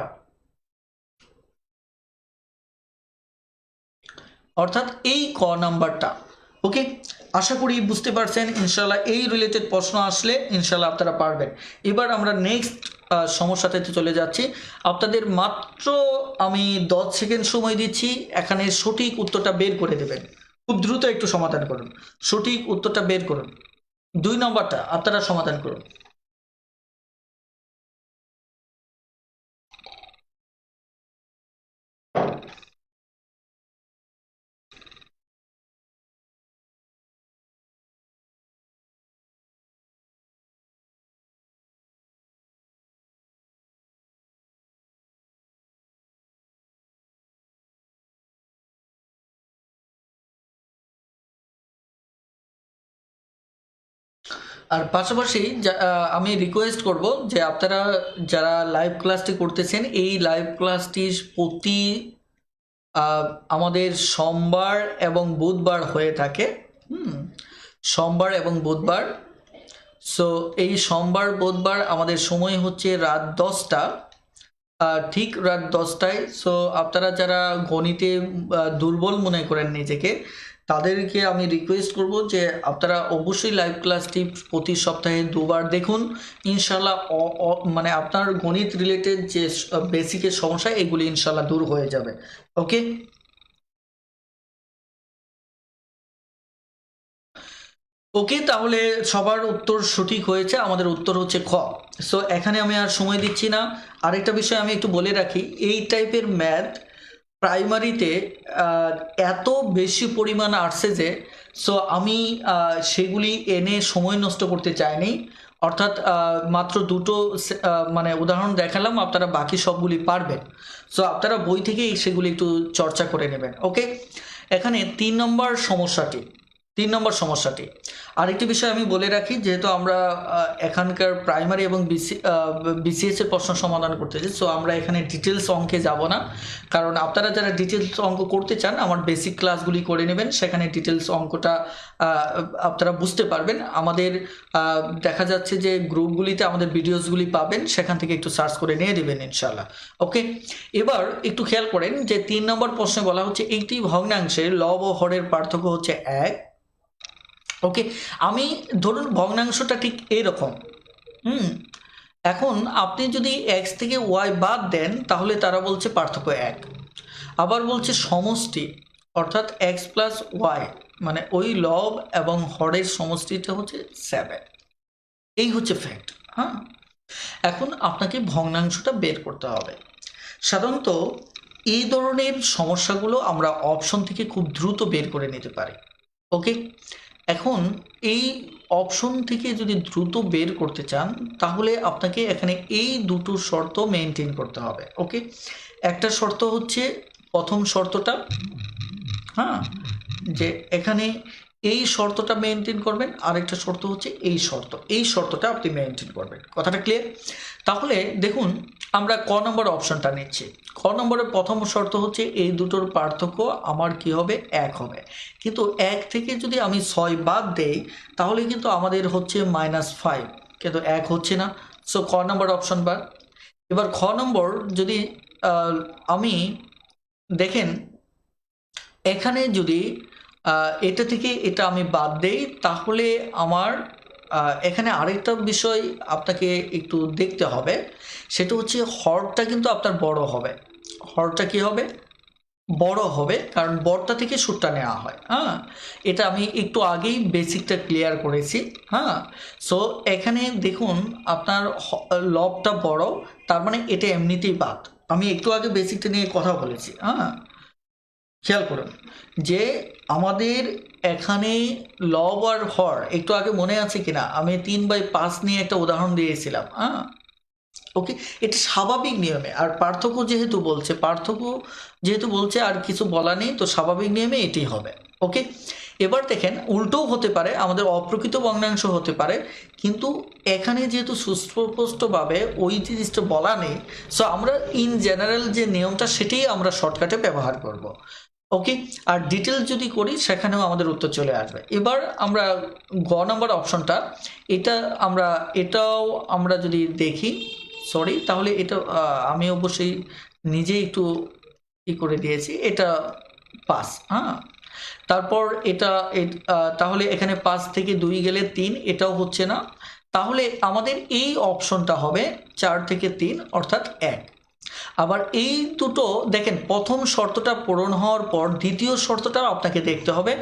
অর্থাৎ এই ক নাম্বারটা। ওকে, আশা করি বুঝতে পারছেন। ইনশাল্লাহ এই রিলেটেড প্রশ্ন আসলে ইনশাল্লাহ আপনারা পারবেন। এবার আমরা নেক্সট সমস্যাতে চলে যাচ্ছি। আপনাদের মাত্র আমি 10 সেকেন্ড সময় দিচ্ছি, এখানে সঠিক উত্তরটা বের করে দেবেন। খুব দ্রুত একটু সমাধান করুন, সঠিক উত্তরটা বের করুন। 2 নম্বরটা আপনারা সমাধান করুন। আর পাশাপাশি আমি রিকোয়েস্ট করব যে আপনারা যারা লাইভ ক্লাসটি করতেছেন, এই লাইভ ক্লাসটি প্রতি আমাদের সোমবার এবং বুধবার হয়ে থাকে। সোমবার এবং বুধবার। সো এই সোমবার বুধবার আমাদের সময় হচ্ছে রাত 10টা, ঠিক রাত 10টায়। সো আপনারা যারা গণিতে দুর্বল মনে করেন নিজেকে, তাদেরকে আমি রিকোয়েস্ট করব যে আপনারা অবশ্যই লাইভ ক্লাসটি প্রতি সপ্তাহে 2বার দেখুন। ইনশাল্লাহ মানে আপনার গণিত রিলেটেড যে বেসিকের সমস্যা এগুলি ইনশাল্লাহ দূর হয়ে যাবে। ওকে, ওকে, তাহলে সবার উত্তর সঠিক হয়েছে। আমাদের উত্তর হচ্ছে খ। সো এখানে আমি আর সময় দিচ্ছি না। আরেকটা বিষয় আমি একটু বলে রাখি, এই টাইপের ম্যাথ প্রাইমারিতে এত বেশি পরিমাণ আসছে যে সো আমি সেগুলি এনে সময় নষ্ট করতে চাইনি। অর্থাৎ মাত্র দুটো মানে উদাহরণ দেখালাম, আপনারা বাকি সবগুলি পারবেন। সো আপনারা বই থেকেই সেগুলি একটু চর্চা করে নেবেন। ওকে, এখানে 3 নম্বর সমস্যাটি আরেকটি বিষয় আমি বলে রাখি, যেহেতু আমরা এখানকার প্রাইমারি এবং বিসিএস এর প্রশ্ন সমাধান করতেছি, সো আমরা এখানে ডিটেলস অঙ্কে যাব না, কারণ আপনারা যারা ডিটেলস অঙ্ক করতে চান আমার বেসিক ক্লাসগুলি করে নেবেন, সেখানে ডিটেলস অঙ্কটা আপনারা বুঝতে পারবেন। আমাদের দেখা যাচ্ছে যে গ্রুপগুলিতে আমাদের ভিডিওসগুলি পাবেন, সেখান থেকে একটু সার্চ করে নিয়ে দেবেন ইনশাল্লাহ। ওকে, এবার একটু খেয়াল করেন যে 3 নম্বর প্রশ্নে বলা হচ্ছে একটি ভগ্নাংশে লব ও হরের পার্থক্য হচ্ছে 1। ওকে, আমি ধরুন ভগ্নাংশটা ঠিক এরকম। এখন আপনি যদি এক্স থেকে ওয়াই বাদ দেন তাহলে তারা বলছে পার্থক্য 1। আবার বলছে সমষ্টি, অর্থাৎ এক্স প্লাস ওয়াই মানে ওই লব এবং হরের সমষ্টিটা হচ্ছে 7। এই হচ্ছে ফ্যাক্ট। হ্যাঁ, এখন আপনাকে ভগ্নাংশটা বের করতে হবে। সাধারণত এই ধরনের সমস্যাগুলো আমরা অপশন থেকে খুব দ্রুত বের করে নিতে পারি। ওকে, এখন এই অপশন থেকে যদি দ্রুত বের করতে চান তাহলে আপনাকে এখানে এই দুটো শর্ত মেনটেন করতে হবে। ওকে, একটা শর্ত হচ্ছে প্রথম শর্তটা, হ্যাঁ, যে এখানে এই শর্তটা মেনটেন করবেন, আরেকটা শর্ত হচ্ছে এই শর্তটা আপনি মেনটেন করবেন। কথাটা ক্লিয়ার? তাহলে দেখুন আমরা ক নম্বর অপশনটা নিচ্ছি। ক নম্বরের প্রথম শর্ত হচ্ছে এই দুটোর পার্থক্য আমার কি হবে, 1 হবে। কিন্তু 1 থেকে যদি আমি 6 বাদ দেই তাহলে কিন্তু আমাদের হচ্ছে -5, কিন্তু 1 হচ্ছে না। সো ক নম্বর অপশন বাদ। এবার খ নম্বর যদি আমি দেখেন এখানে যদি এটা থেকে এটা আমি বাদ দেই তাহলে আমার এখানে আরেকটা বিষয় আপনাকে একটু দেখতে হবে, সেটা হচ্ছে হরটা কিন্তু আপনার বড় হবে। হরটা কি হবে, বড় হবে, কারণ বড়টা থেকে সুরটা নেওয়া হয়। হ্যাঁ, এটা আমি একটু আগেই বেসিকটা ক্লিয়ার করেছি। হ্যাঁ, সো এখানে দেখুন আপনার লবটা বড়, তার মানে এটা এমনিতেই বাদ। আমি একটু আগে বেসিকটা নিয়ে কথা বলেছি। হ্যাঁ, খেয়াল করুন যে আমাদের এখানে লব আর হর একটু আগে মনে আছে কিনা, আমি 3/5 নিয়ে একটা উদাহরণ দিয়েছিলাম। হ্যাঁ, ওকে, এটা স্বাভাবিক নিয়মে, আর পার্থক্য যেহেতু বলছে আর কিছু বলা নেই, তো স্বাভাবিক নিয়মে এটি হবে। ওকে, এবার দেখেন উল্টোও হতে পারে, আমাদের অপ্রকৃত ভগ্নাংশ হতে পারে, কিন্তু এখানে যেহেতু সুস্পষ্টভাবে ওই জিনিসটা বলা নেই, সো আমরা ইন জেনারেল যে নিয়মটা সেটাই আমরা শর্টকাটে ব্যবহার করব। ওকে, আর ডিটেল যদি করি সেখানেও আমাদের উত্তর চলে আসবে। এবার আমরা গ নাম্বার অপশনটা, এটাও আমরা যদি দেখি, সরি, তাহলে এটা আমি অবশ্যই নিজে একটু করে দিয়েছি, এটা 5। হ্যাঁ, তারপর এটা তাহলে এখানে 5 থেকে 2 গেলে 3, এটাও হচ্ছে না। তাহলে আমাদের এই অপশনটা হবে 4 থেকে 3 অর্থাৎ 1। আবার এই দুটো দেখেন, প্রথম শর্তটা পূরণ হওয়ার পর দ্বিতীয় শর্তটাও আপনাকে দেখতে হবে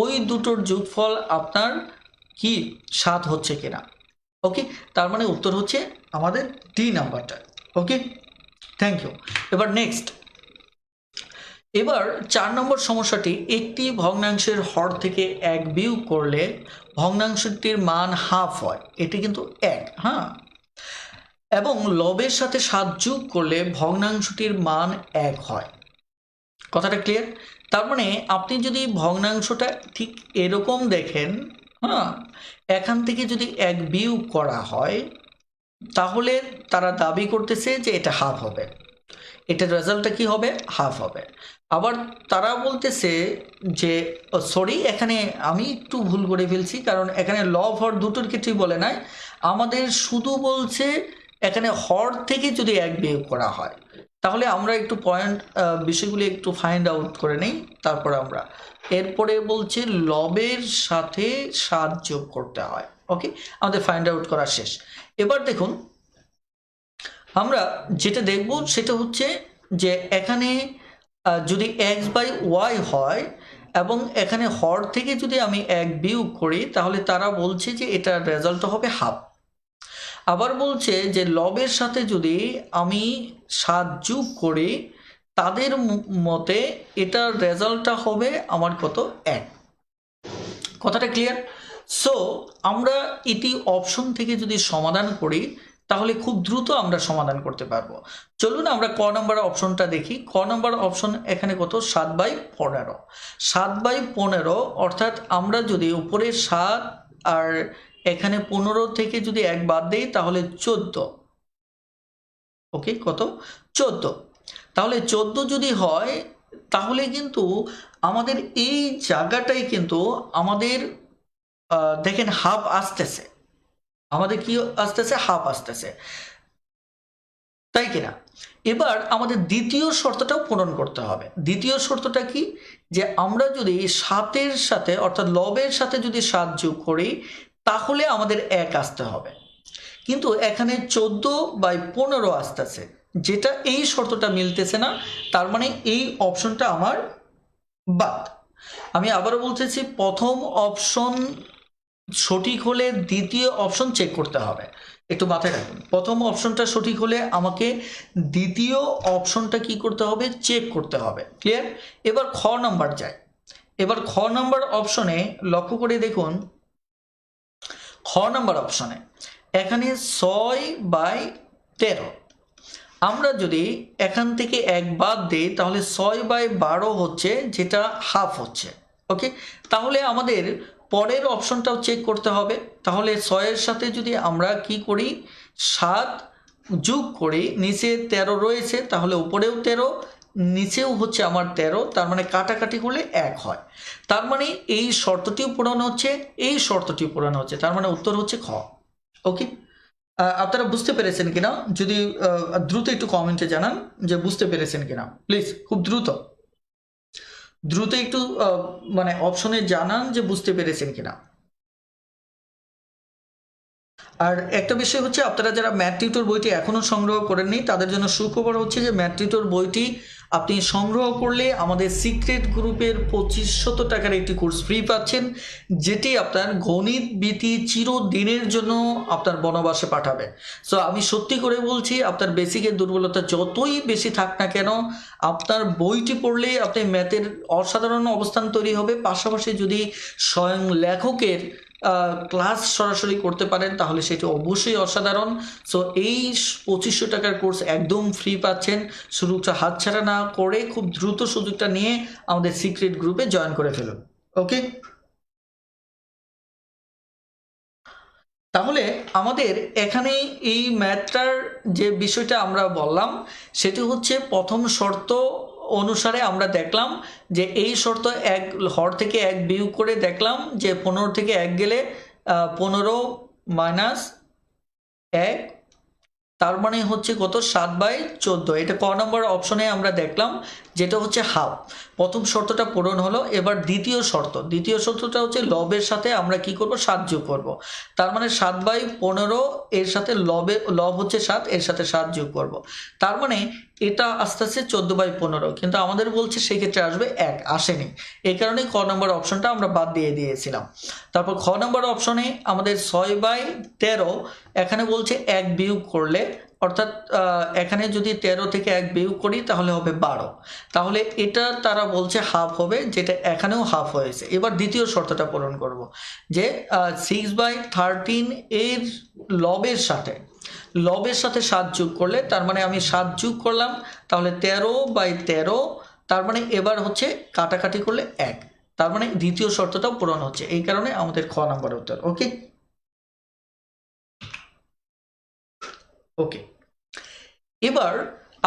ওই দুটোর যোগফল আপনার কি 7 হচ্ছে কিনা। ওকে, তার মানে উত্তর হচ্ছে আমাদের ডি নাম্বারটা। ওকে, থ্যাংক ইউ। এবার নেক্সট, এবার 4 নম্বর সমস্যাটি, একটি ভগ্নাংশের হর থেকে 1 বিয়োগ করলে ভগ্নাংশটির মান হাফ হয়, এটি কিন্তু 1। হ্যাঁ, এবং লবের সাথে 7 যোগ করলে ভগ্নাংশটির মান 1 হয়। কথাটা ক্লিয়ার? তার মানে আপনি যদি ভগ্নাংশটা ঠিক এরকম দেখেন, হ্যাঁ, এখান থেকে যদি 1 বিয়োগ করা হয় তাহলে তারা দাবি করতেছে যে এটা হাফ হবে, এটার রেজাল্টটা কি হবে, হাফ হবে। আবার তারা বলতেছে যে সরি, এখানে আমি একটু ভুল করে ফেলছি, কারণ এখানে লব হর দুটোর কিছুই বলে নাই, আমাদের শুধু বলছে এখানে হর থেকে যদি 1 বিয়োগ করা হয়। তাহলে আমরা একটু বিষয়গুলি একটু ফাইন্ড আউট করে নেই, তারপর আমরা এরপরে বলছে লবের সাথে 7 যোগ করতে হয়। ওকে, আমাদের ফাইন্ড আউট করা শেষ। এবার দেখুন আমরা যেটা দেখব সেটা হচ্ছে যে এখানে যদি x/y হয় এবং এখানে হর থেকে যদি আমি 1 বিয়োগ করি তাহলে তারা বলছে যে এটার রেজাল্ট হবে হাফ। আবার বলছে যে লবের সাথে যদি আমি 7 যোগ করি তাদের মতে এটার রেজাল্টটা হবে আমার কত, 1। কথাটা ক্লিয়ার? সো আমরা এটি অপশন থেকে যদি সমাধান করি তাহলে খুব দ্রুত আমরা সমাধান করতে পারবো। চলুন আমরা ক নম্বর অপশনটা দেখি। ক নম্বর অপশন এখানে কত, 7/15। 7/15 অর্থাৎ আমরা যদি উপরে 7 আর এখানে 15 থেকে যদি 1 বাদ দেই তাহলে 14। ওকে, কত? 14। তাহলে 14 যদি হয় তাহলে কিন্তু আমাদের এই জায়গাটাই কিন্তু আমাদের দেখেন হাফ আসতেছে, আমাদের কি আসতেছে? হাফ আসতেছে, তাই কিনা? এবার আমাদের দ্বিতীয় শর্তটাও পূরণ করতে হবে। দ্বিতীয় শর্তটা কি? যে আমরা যদি 7-এর সাথে অর্থাৎ লবের সাথে যদি 7 যোগ করি তাহলে আমাদের 1 আসতে হবে, কিন্তু এখানে 14/15 আসতেছে, যেটা এই শর্তটা মিলতেছে না, তার মানে এই অপশনটা আমার বাদ। আমি আবারও বলতেছি, প্রথম অপশন সঠিক হলে দ্বিতীয় অপশন চেক করতে হবে, একটু মাথায় রাখুন। প্রথম অপশনটা সঠিক হলে আমাকে দ্বিতীয় অপশনটা কি করতে হবে? চেক করতে হবে। ক্লিয়ার? এবার খ নাম্বার যায়। এবার খ নাম্বার অপশনে লক্ষ্য করে দেখুন, খ নাম্বার অপশনে এখানে 6/13। আমরা যদি এখান থেকে 1 বাদ দিই তাহলে 6/12 হচ্ছে, যেটা হাফ হচ্ছে। ওকে, তাহলে আমাদের পরের অপশনটাও চেক করতে হবে। তাহলে 6-এর সাথে যদি আমরা কি করি? 7 যোগ করি, নিচে 13 রয়েছে, তাহলে উপরেও 13, নিচেও হচ্ছে আমার 13, তার মানে কাটাকাটি করলে 1 হয়। তার মানে এই শর্তটিও পূরণ হচ্ছে, এই শর্তটিও পূরণ হচ্ছে, তার মানে উত্তর হচ্ছে খ। ওকে, আপনারা বুঝতে পেরেছেন কিনা? যদি দ্রুত একটু কমেন্টে জানান যে বুঝতে পেরেছেন কিনা, প্লিজ, খুব দ্রুত দ্রুত একটু মানে অপশনে জানান যে বুঝতে পেরেছেন কিনা। আর একটা বিষয় হচ্ছে, আপনারা যারা ম্যাথ টিউটর বইটি এখনও সংগ্রহ করেননি তাদের জন্য সুখবর হচ্ছে যে ম্যাথ টিউটর বইটি আপনি সংগ্রহ করলে আমাদের সিক্রেট গ্রুপের 2500 টাকার একটি কোর্স ফ্রি পাচ্ছেন, যেটি আপনার গণিত বীতি চিরদিনের জন্য আপনার বনবাসে পাঠাবে। সো আমি সত্যি করে বলছি, আপনার বেসিকের দুর্বলতা যতই বেশি থাক না কেন, আপনার বইটি পড়লে আপনি ম্যাথের অসাধারণ অবস্থান তৈরি হবে। পাশাপাশি যদি স্বয়ং লেখকের ক্লাস সরাসরি করতে পারেন তাহলে সেটি অবশ্যই অসাধারণ। সো এই 2500 টাকার কোর্স একদম ফ্রি পাচ্ছেন। সুযোগটা হাতছাড়া না করে খুব দ্রুত সুযোগটা নিয়ে আমাদের সিক্রেট গ্রুপে জয়েন করে ফেলুন। ওকে, তাহলে আমাদের এখানে এই ম্যাথটার যে বিষয়টা আমরা বললাম সেটি হচ্ছে, প্রথম শর্ত অনুসারে আমরা দেখলাম যে এই শর্ত 1 হর থেকে 1 বিয়োগ করে দেখলাম যে 15 থেকে 1 গেলে 15 - 1, তার মানে হচ্ছে কত? 7/14। এটা ক নম্বর অপশনে আমরা দেখলাম, যেটা হচ্ছে হাফ। প্রথম শর্তটা পূরণ হলো। এবার দ্বিতীয় শর্তটা হচ্ছে লবের সাথে আমরা কি করব? 7 যোগ করব। তার মানে 7/15 এর সাথে লব হচ্ছে 7, এর সাথে 7 যোগ করব। তার মানে এটা আস্তে আস্তে 14/15, কিন্তু আমাদের বলছে সেই ক্ষেত্রে আসবে 1, আসেনি। এই কারণে ক নম্বর অপশনটা আমরা বাদ দিয়ে দিয়েছিলাম। তারপর খ নম্বর অপশনে আমাদের 6/13, এখানে বলছে 1 বিয়োগ করলে, অর্থাৎ এখানে যদি 13 থেকে 1 বিয়োগ করি তাহলে হবে 12, তাহলে এটা তারা বলছে হাফ হবে, যেটা এখানেও হাফ হয়েছে। এবার দ্বিতীয় শর্তটা পূরণ করব যে 6/13 এর লবের সাথে 7 যোগ করলে, তার মানে আমি 7 যোগ করলাম, তাহলে 13/13, তার মানে এবার হচ্ছে কাটাকাটি করলে 1, তার মানে দ্বিতীয় শর্তটাও পূরণ হচ্ছে। এই কারণে আমাদের খ নম্বর উত্তর। ওকে ওকে, এবার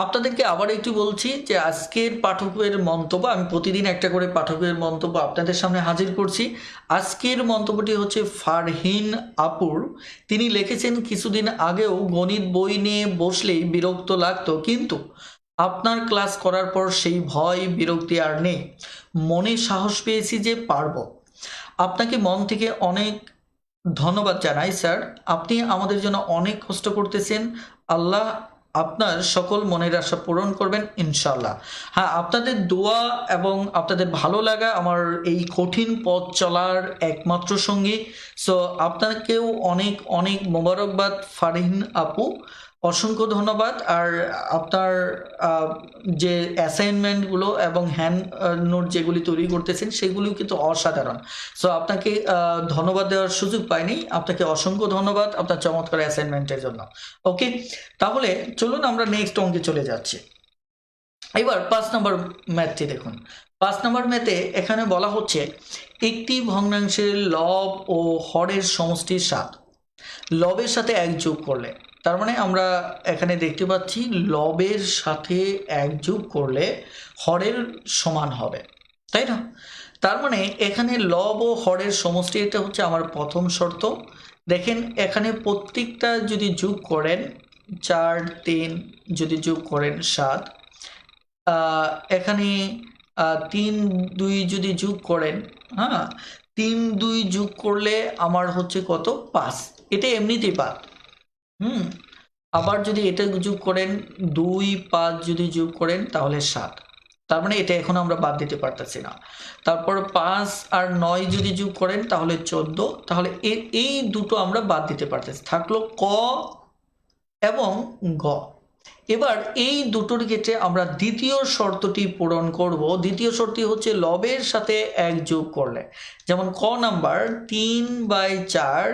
আপনাদেরকে আবার একটু বলছি যে আজকের পাঠকের মন্তব্য, আমি প্রতিদিন একটা করে পাঠকের মন্তব্য আপনাদের সামনে হাজির করছি। আজকের মন্তব্যটি হচ্ছে ফারহিন আপুর। তিনি লিখেছেন, কিছুদিন আগেও গণিত বই নিয়ে বসলেই বিরক্ত লাগতো, কিন্তু আপনার ক্লাস করার পর সেই ভয় বিরক্তি আর নেই। মনে সাহস পেয়েছি যে পারবো। আপনাকে মন থেকে অনেক ধন্যবাদ জানাই স্যার, আপনি আমাদের জন্য অনেক কষ্ট করতেছেন। আল্লাহ আপনার সকল মনের আশা পূরণ করবেন ইনশাল্লাহ। হ্যাঁ, আপনাদের দোয়া এবং আপনাদের ভালো লাগা আমার এই কঠিন পথ চলার একমাত্র সঙ্গী। সো আপনাকেও অনেক অনেক মোবারকবাদ ফারহিন আপু, অসংখ্য ধন্যবাদ। আর আপনার যে অ্যাসাইনমেন্টগুলো এবং হ্যান্ড নোট যেগুলি তৈরি করতেছেন সেগুলিও কিন্তু অসাধারণ। সো আপনাকে ধন্যবাদ দেওয়ার সুযোগ পাইনি, আপনাকে অসংখ্য ধন্যবাদ আপনার চমৎকার অ্যাসাইনমেন্টের জন্য। ওকে, তাহলে চলুন আমরা নেক্সট অঙ্কে চলে যাচ্ছি। এবার 5 নম্বর ম্যাথটি দেখুন। 5 নম্বর ম্যাথে এখানে বলা হচ্ছে একটি ভগ্নাংশের লব ও হরের সমষ্টি 7, লবের সাথে 1 যোগ করলে, তার মানে আমরা এখানে দেখতে পাচ্ছি লবের সাথে 1 যোগ করলে হরের সমান হবে, তাই না? তার মানে এখানে লব ও হরের সমষ্টি, এটা হচ্ছে আমার প্রথম শর্ত। দেখেন এখানে প্রত্যেকটা যদি যোগ করেন 4 3 যদি যোগ করেন 7, এখানে 3 2 যদি যোগ করেন, হ্যাঁ 3 2 যোগ করলে আমার হচ্ছে কত 5, এটা এমনিতেই 5। আবার যদি এটা যোগ করেন 2 5 যদি যোগ করেন তাহলে 7, তার মানে এটা এখন আমরা বাদ দিতে পারতেছি না। তারপর 5 আর 9 যদি যোগ করেন তাহলে 14, তাহলে এই দুটো আমরা বাদ দিতে পারতেছি, থাকলো ক এবং গ। এবার এই দুটোর ক্ষেত্রে আমরা দ্বিতীয় শর্তটি পূরণ করব। দ্বিতীয় শর্তটি হচ্ছে লবের সাথে 1 যোগ করলে, যেমন ক নাম্বার 3/4,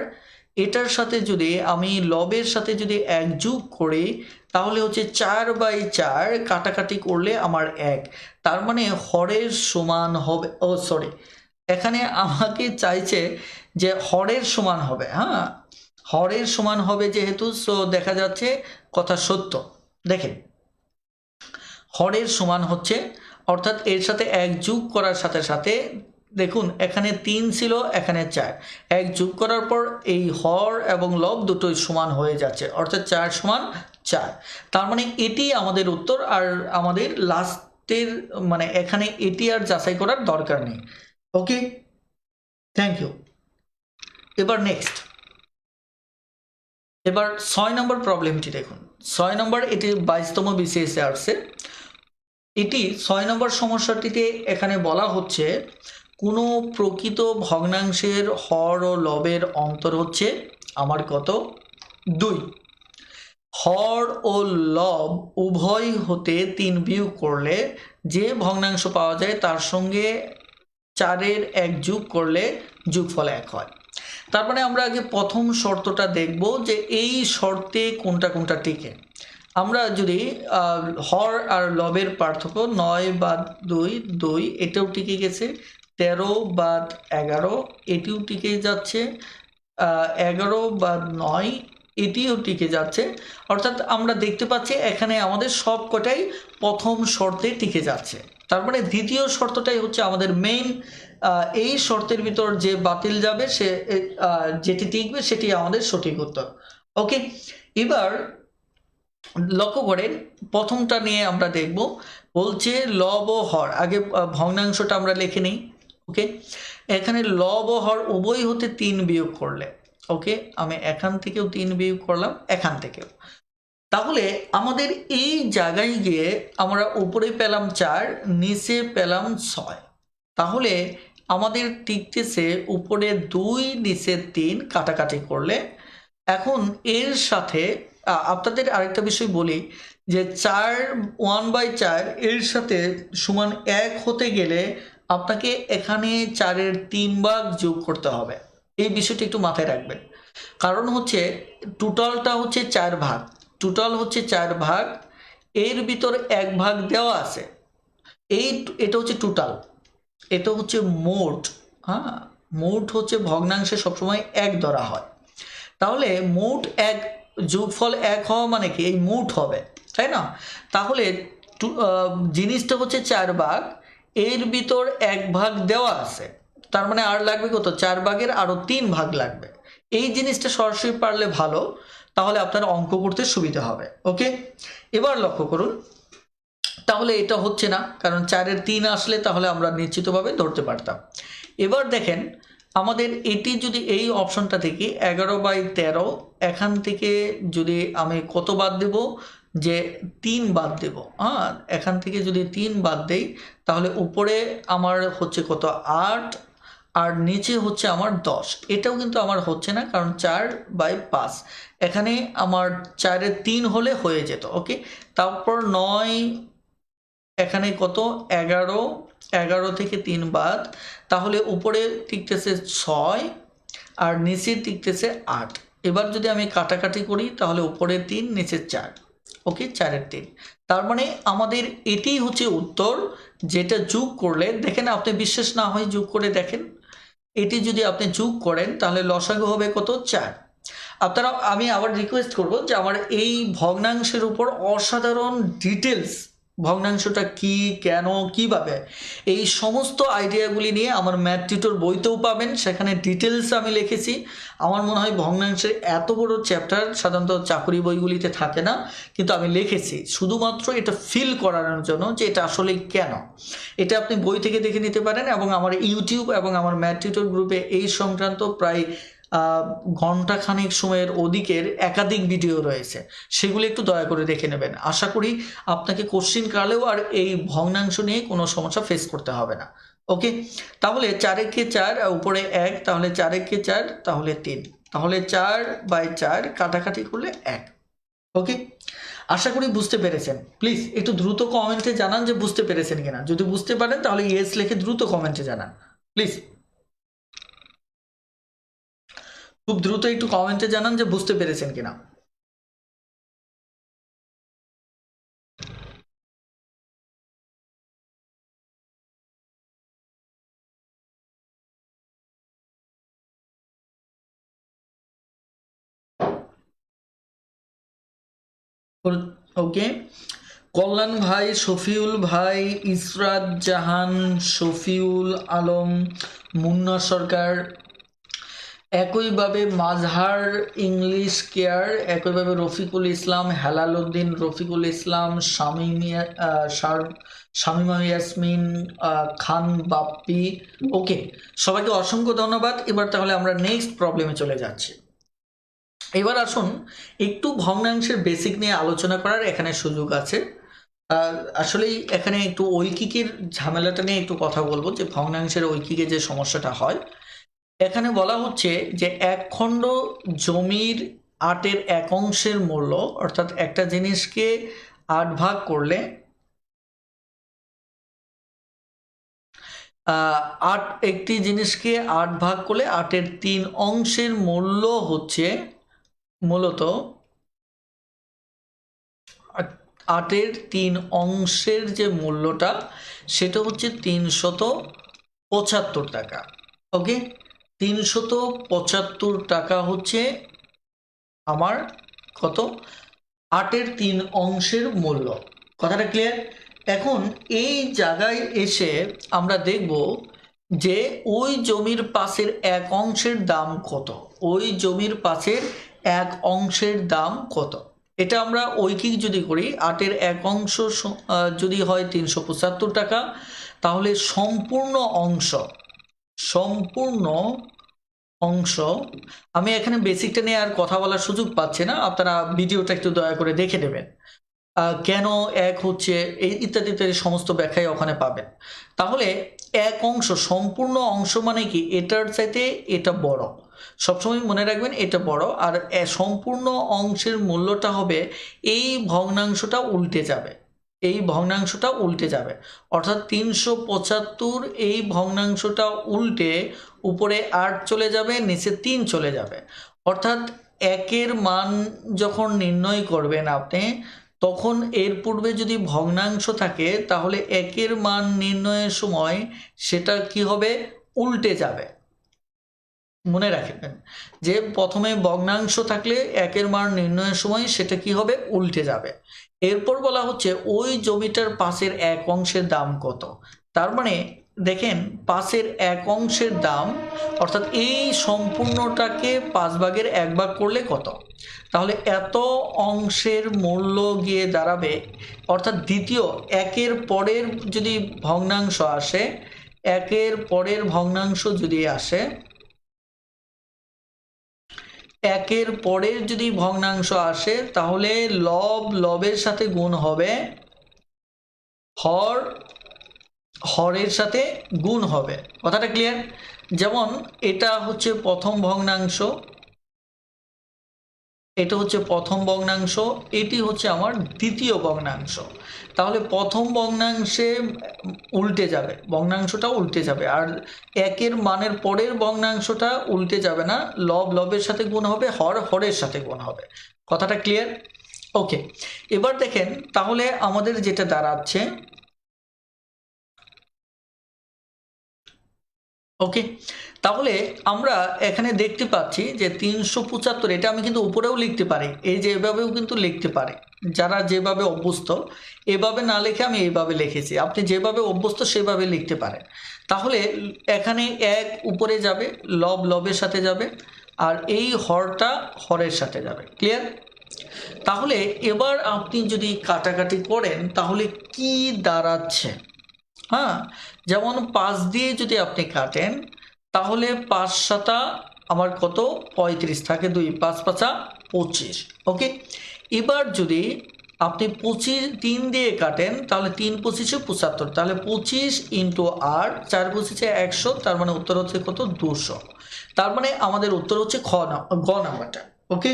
এটার সাথে যদি আমি লবের সাথে যদি 1 যোগ করি তাহলে হচ্ছে 4/4, কাটাকাটি করলে আমার 1, তার মানে হরের সমান হবে, ও সরি, এখানে আমাকে চাইছে যে হরের সমান হবে, হ্যাঁ হরের সমান হবে যেহেতু, সো দেখা যাচ্ছে কথা সত্য। দেখেন হরের সমান হচ্ছে, অর্থাৎ এর সাথে 1 যোগ করার সাথে সাথে দেখুন এখানে 3 ছিল, এখানে 4, 1 যোগ করার পর এই হর এবং লব দুটোই সমান হয়ে যাচ্ছে, অর্থাৎ 4 সমান 4, তার মানে এটি আমাদের উত্তর। আর আমাদের লাস্টের মানে এখানে এটি আর যাচাই করার দরকার নেই। ওকে, থ্যাংক ইউ। এবার নেক্সট, এবার 6 নম্বর প্রবলেমটি দেখুন। 6 নম্বর, এটি 22তম বিসিএসে আসছে। এটি 6 নম্বর সমস্যাটিতে এখানে বলা হচ্ছে কোনো প্রকৃত ভগ্নাংশের হর ও লবের অন্তর হচ্ছে আমার কত 2, হর ও লব উভয় হতে 3 বিয়োগ করলে যে ভগ্নাংশ পাওয়া যায় তার সঙ্গে 4-এর 1 যোগ করলে যোগফল 1 হয়। তার মানে আমরা আগে প্রথম শর্তটা দেখব যে এই শর্তে কোনটা কোনটা টিকে। আমরা যদি হর আর লবের পার্থক্য 9/2 এটাও টিকে গেছে, 13/11 এটিও টিকে যাচ্ছে, 11/9 এটিও টিকে যাচ্ছে, অর্থাৎ আমরা দেখতে পাচ্ছি এখানে আমাদের সব কটাই প্রথম শর্তে টিকে যাচ্ছে। তার মানে দ্বিতীয় শর্তটাই হচ্ছে আমাদের মেইন। এই শর্তের ভিতর যে বাতিল যাবে সে যেটি টিকবে সেটি আমাদের সঠিক উত্তর। ওকে, এবার লক্ষ্য করেন প্রথমটা নিয়ে আমরা দেখব, বলছে লব ও হর। আগে ভগ্নাংশটা আমরা লিখে নিই। ওকে, এখানে লব ও হর উভয় হতে 3 বিয়োগ করলে, ওকে আমি এখান থেকেও 3 বিয়োগ করলাম, এখান থেকেও, তাহলে আমাদের এই জায়গায় গিয়ে আমরা উপরে পেলাম 4, নিচে পেলাম 6, তাহলে আমাদের টিকতেছে উপরে 2 নিচে 3, কাটাকাটি করলে। এখন এর সাথে আপনাদের আরেকটা বিষয় বলি যে 1/4 এর সাথে সমান 1 হতে গেলে আপনাকে এখানে 4-এর 3 ভাগ যোগ করতে হবে। এই বিষয়টি একটু মাথায় রাখবেন, কারণ হচ্ছে টোটালটা হচ্ছে 4 ভাগ, টোটাল হচ্ছে 4 ভাগ, এর ভিতর 1 ভাগ দেওয়া আছে, এটা হচ্ছে টোটাল, এটা হচ্ছে মোট। হ্যাঁ, মোট হচ্ছে ভগ্নাংশে সবসময় 1 ধরা হয়, তাহলে মোট 1 যোগফল 1 হওয়া মানে কি এই মোট হবে, তাই না? তাহলে জিনিসটা হচ্ছে 4 ভাগ, এর ভিতর 1 ভাগ দেওয়া আছে, তার মানে আর লাগবে কত, 4 ভাগের আরও 3 ভাগ লাগবে। এই জিনিসটা সরাসরি পারলে ভালো, তাহলে আপনার অঙ্ক করতে সুবিধা হবে। ওকে, এবার লক্ষ্য করুন, তাহলে এটা হচ্ছে না, কারণ 4-এর 3 আসলে তাহলে আমরা নিশ্চিতভাবে ধরতে পারতাম। এবার দেখেন আমাদের এটি যদি এই অপশনটা থেকে 11/13, এখান থেকে যদি আমি কত বাদ দেব, যে 3 বাদ দেব। হ্যাঁ, এখান থেকে যদি 3 বাদ দেই তাহলে উপরে আমার হচ্ছে কত 8, আর নিচে হচ্ছে আমার 10। এটাও কিন্তু আমার হচ্ছে না, কারণ 4/5, এখানে আমার 4-এর 3 হলে হয়ে যেত। ওকে, তারপর 9, এখানে কত 11, 11 থেকে 3 বাদ, তাহলে উপরে টিকতেছে 6 আর নিচে টিকতেছে 8। এবার যদি আমি কাটাকাটি করি তাহলে উপরে 3 নিচে 4, ওকে, 4-এর 3। তার মানে আমাদের এটাই হচ্ছে উত্তর, যেটা যোগ করলে দেখেন, আপনি বিশ্বাস না হয় যোগ করে দেখেন, এটি যদি আপনি যোগ করেন তাহলে লসাগু হবে কত? 4। আপনারা, আমি আবার রিকোয়েস্ট করব যে আমার এই ভগ্নাংশের উপর অসাধারণ ডিটেলস, ভগ্নাংশটা কি, কেন, কিভাবে, এই সমস্ত আইডিয়াগুলি নিয়ে আমার ম্যাথ টিউটর বইতেও পাবেন, সেখানে ডিটেলস আমি লিখেছি। আমার মনে হয় ভগ্নাংশের এত বড় চ্যাপ্টার সাধারণত চাকরি বইগুলিতে থাকে না, কিন্তু আমি লিখেছি শুধুমাত্র এটা ফিল করানোর জন্য যে এটা আসলে কেন। এটা আপনি বই থেকে দেখে নিতে পারেন, এবং আমার ইউটিউব এবং আমার ম্যাথ টিউটর গ্রুপে এই সংক্রান্ত প্রায় ঘন্টাখানেক সময়ের ওদিকের একাধিক ভিডিও রয়েছে, সেগুলি একটু দয়া করে দেখে নেবেন। আশা করি আপনাকে কোশ্চিন কালেও আর এই ভগ্নাংশ নিয়ে কোনো সমস্যা ফেস করতে হবে না। ওকে, তাহলে 4-এ 4 উপরে 1, তাহলে 4-এ 4, তাহলে 3, তাহলে 4/4 কাটাকাটি করলে 1। ওকে, আশা করি বুঝতে পেরেছেন। প্লিজ একটু দ্রুত কমেন্টে জানান যে বুঝতে পেরেছেন কিনা। যদি বুঝতে পারেন তাহলে ইয়েস লিখে দ্রুত কমেন্টে জানান প্লিজ। খুব দ্রুত একটু কমেন্টে জানান যে বুঝতে পেরেছেন কিনা। ওকে, কল্যাণ ভাই, শফিউল ভাই, ইসরাত জাহান, শফিউল আলম, মুন্না সরকার, একইভাবে মাজহার ইংলিশ কেয়ার, একইভাবে রফিকুল ইসলাম, হেলাল উদ্দিন, রফিকুল ইসলাম, শামিমা ইয়াসমিন, খান বাপ্পি। ওকে, সবাইকে অসংখ্য ধন্যবাদ। এবার তাহলে আমরা নেক্সট প্রবলেমে চলে যাচ্ছি। এবার আসুন একটু ভগ্নাংশের বেসিক নিয়ে আলোচনা করার এখানে সুযোগ আছে। আসলেই এখানে একটু ঐকিকের ঝামেলাটা নিয়ে একটু কথা বলবো, যে ভগ্নাংশের ঐকিকে যে সমস্যাটা হয়। এখানে বলা হচ্ছে যে এক খণ্ড জমির 8-এর 1 অংশের মূল্য, অর্থাৎ একটা জিনিসকে 8 ভাগ করলে 8, একটি জিনিসকে 8 ভাগ করলে 8-এর 3 অংশের মূল্য হচ্ছে মূলত 8-এর 3 অংশের যে মূল্যটা সেটা হচ্ছে 375 টাকা। ওকে, 375 টাকা হচ্ছে আমার কত? 8-এর 3 অংশের মূল্য। কথাটা ক্লিয়ার? এখন এই জায়গায় এসে আমরা দেখব যে ওই জমির পাশের 1 অংশের দাম কত, ওই জমির পাশের 1 অংশের দাম কত। এটা আমরা ঐকিক যদি করি, 8-এর 1 অংশ যদি হয় 375 টাকা, তাহলে সম্পূর্ণ অংশ, আমি এখানে বেসিকটা নিয়ে আর কথা বলার সুযোগ পাচ্ছি না, আপনারা ভিডিওটা একটু দয়া করে দেখে নেবেন। কেন 1 হচ্ছে এই ইত্যাদি ইত্যাদি সমস্ত ব্যাখ্যাই ওখানে পাবেন। তাহলে 1 অংশ, সম্পূর্ণ অংশ মানে কি, এটার চাইতে এটা বড়, সবসময় মনে রাখবেন এটা বড়। আর সম্পূর্ণ অংশের মূল্যটা হবে, এই ভগ্নাংশটা উল্টে যাবে, এই ভগ্নাংশটা উল্টে যাবে, অর্থাৎ 375 এই ভগ্নাংশটা উল্টে উপরে 8 চলে যাবে, নিচে 3 চলে যাবে। অর্থাৎ 1-এর মান যখন নির্ণয় করবেন আপনি, তখন এর পূর্বে যদি ভগ্নাংশ থাকে তাহলে 1-এর মান নির্ণয়ের সময় সেটা কি হবে? উল্টে যাবে। মনে রাখবেন যে প্রথমে ভগ্নাংশ থাকলে 1-এর মান নির্ণয়ের সময় সেটা কি হবে? উল্টে যাবে। এরপর বলা হচ্ছে ওই জমিটার পাশের 1 অংশের দাম কত। তার মানে দেখেন, পাশের 1 অংশের দাম, অর্থাৎ এই সম্পূর্ণটাকে 5 ভাগের 1 ভাগ করলে কত, তাহলে এত অংশের মূল্য গিয়ে দাঁড়াবে। অর্থাৎ দ্বিতীয় 1-এর পরের যদি ভগ্নাংশ আসে, 1-এর পরের ভগ্নাংশ যদি আসে, 1-এর পরের যদি ভগ্নাংশ আসে, তাহলে লবের সাথে গুণ হবে, হরের সাথে গুণ হবে। কথাটা ক্লিয়ার? যেমন এটা হচ্ছে প্রথম ভগ্নাংশ, এটা হচ্ছে প্রথম ভগ্নাংশ, এটি হচ্ছে আমার দ্বিতীয় ভগ্নাংশ। তাহলে প্রথম ভগ্নাংশে উল্টে যাবে, ভগ্নাংশটা উল্টে যাবে, আর 1-এর মানের পরের ভগ্নাংশটা উল্টে যাবে না, লবের সাথে গুণ হবে, হরের সাথে গুণ হবে। কথাটা ক্লিয়ার? ওকে, এবার দেখেন তাহলে আমাদের যেটা দাঁড়াচ্ছে, ওকে, তাহলে আমরা এখানে দেখতে পাচ্ছি যে 375, এটা আমি কিন্তু উপরেও লিখতে পারি, এই যে এভাবেও কিন্তু লিখতে পারি, যারা যেভাবে অভ্যস্ত এভাবে না লিখে আমি এইভাবে লিখেছি, আপনি যেভাবে অভ্যস্ত সেভাবে লিখতে পারেন। তাহলে এখানে এক উপরে যাবে, লব লবের সাথে যাবে, আর এই হরটা হরের সাথে যাবে। ক্লিয়ার? তাহলে এবার আপনি যদি কাটাকাটি করেন তাহলে কি দাঁড়াচ্ছে? হ্যাঁ, যেমন 5 দিয়ে যদি আপনি কাটেন তাহলে 5 সাতা আমার কত, 35 থাকে 2, 5 পাঁচা 25। ওকে, এবার যদি আপনি 3 দিয়ে কাটেন তাহলে 3 25 75, তাহলে 25 ইন্টু 8, 4 25 100, তার মানে উত্তর হচ্ছে কত, 200। তার মানে আমাদের উত্তর হচ্ছে গ নাম্বারটা। ওকে,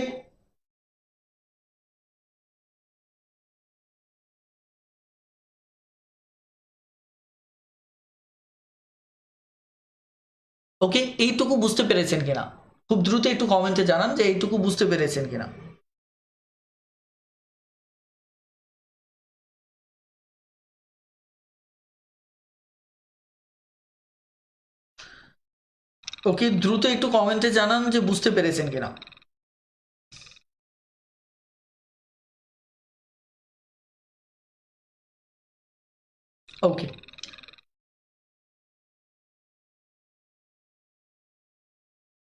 ওকে, এইটুকু বুঝতে পেরেছেন কিনা? খুব দ্রুত একটু কমেন্টে জানান যে এইটুকু বুঝতে পেরেছেন কিনা। ওকে, দ্রুত একটু কমেন্টে জানান যে বুঝতে পেরেছেন কিনা। ওকে,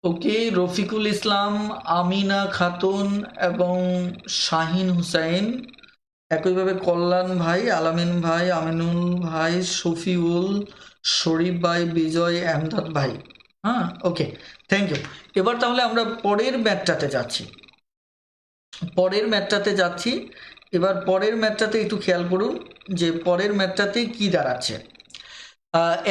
ওকে, রফিকুল ইসলাম, আমিনা খাতুন এবং শাহিন হুসাইন, একইভাবে কল্যাণ ভাই, আলামিন ভাই, আমিনুল ভাই, শফিউল, শরীফ ভাই, বিজয়, এমদাদ ভাই। হ্যাঁ, ওকে, থ্যাংক ইউ। এবার তাহলে আমরা পরের ম্যাথটাতে যাচ্ছি, এবার পরের ম্যাথটাতে একটু খেয়াল করুন যে পরের ম্যাথটাতে কি দাঁড়াচ্ছে।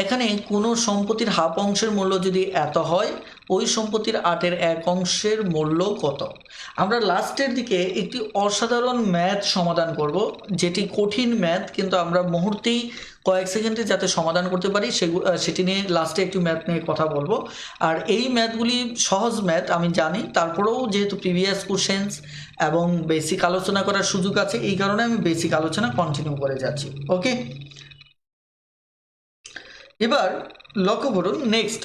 এখানে কোনো সম্পত্তির হাফ অংশের মূল্য যদি এত হয়, ওই সম্পত্তির 8-এর 1 অংশের মূল্য কত? আমরা লাস্টের দিকে একটি অসাধারণ ম্যাথ সমাধান করব, যেটি কঠিন ম্যাথ, কিন্তু আমরা মুহূর্তেই কয়েক সেকেন্ডে যাতে সমাধান করতে পারি সেটি নিয়ে লাস্টে একটু ম্যাথ নিয়ে কথা বলবো। আর এই ম্যাথগুলি সহজ ম্যাথ আমি জানি, তারপরেও যেহেতু প্রিভিয়াস কোশ্চেন্স এবং বেসিক আলোচনা করার সুযোগ আছে, এই কারণে আমি বেসিক আলোচনা কন্টিনিউ করে যাচ্ছি। ওকে, এবার লক্ষ্য করুন নেক্সট,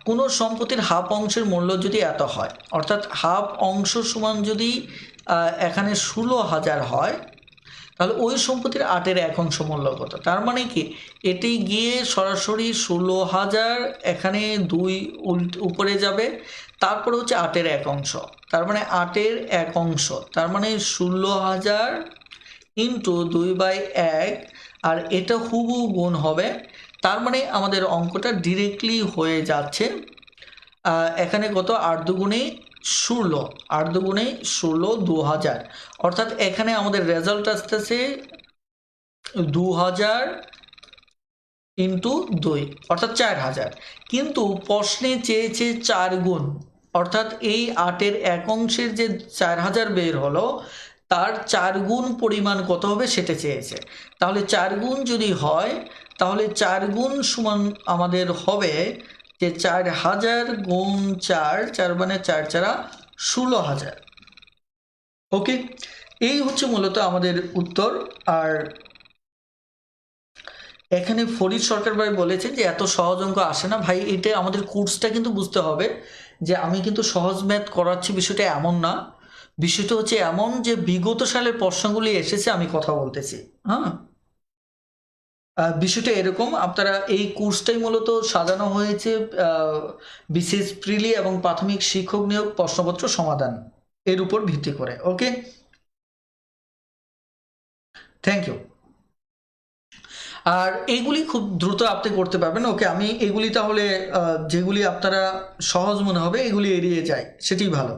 কোনো সম্পত্তির হাফ অংশের মূল্য যদি এত হয়, অর্থাৎ হাফ অংশ সমান যদি এখানে 16,000 হয়, তাহলে ওই সম্পত্তির 8-এর 1 অংশ মূল্য কত? তার মানে কি, এটি গিয়ে সরাসরি 16,000, এখানে 2 উপরে যাবে, তারপরে হচ্ছে 8-এর 1 অংশ, তার মানে 8-এর 1 অংশ, তার মানে 16,000 ইন্টু 2/1, আর এটা হুবহু গুণ হবে। তার মানে আমাদের অঙ্কটা ডিরেক্টলি হয়ে যাচ্ছে এখানে কত, 8 দুগুণে 16, 8 দুগুণে 16, 2000, অর্থাৎ এখানে আমাদের রেজাল্ট আসতেছে 2000 ইন্টু 2, অর্থাৎ 4000। কিন্তু প্রশ্নে চেয়েছে 4 গুণ, অর্থাৎ এই 8-এর 1 অংশের যে 4000 বের হলো তার 4 গুণ পরিমাণ কত হবে সেটা চেয়েছে। তাহলে 4 গুণ যদি হয় তাহলে 4 গুণ সমান আমাদের হবে যে 4000 গুণ 4, 4 মানে 4 4 16,000। ওকে, এই হচ্ছে মূলত আমাদের উত্তর। আর এখানে ফরিদ সরকার ভাই বলেছেন যে এত সহজ অঙ্ক আসে না ভাই, এটা আমাদের কোর্সটা কিন্তু বুঝতে হবে যে আমি কিন্তু সহজ ম্যাথ করাচ্ছি, বিষয়টা এমন না। বিষয়টা হচ্ছে এমন যে বিগত সালের প্রশ্নগুলি এসেছে আমি কথা বলতেছি। হ্যাঁ, বিষয়টা এরকম, আপনারা এই কোর্সটাই মূলত সাজানো হয়েছে বিশেষ প্রিলি এবং প্রাথমিক শিক্ষক নিয়োগ প্রশ্নপত্র সমাধান এর উপর ভিত্তি করে। ওকে, থ্যাংক ইউ। আর এইগুলি খুব দ্রুত আপনি করতে পারবেন। ওকে, আমি এগুলি তাহলে যেগুলি আপনারা সহজ মনে হবে এগুলি এড়িয়ে যাই, সেটাই ভালো।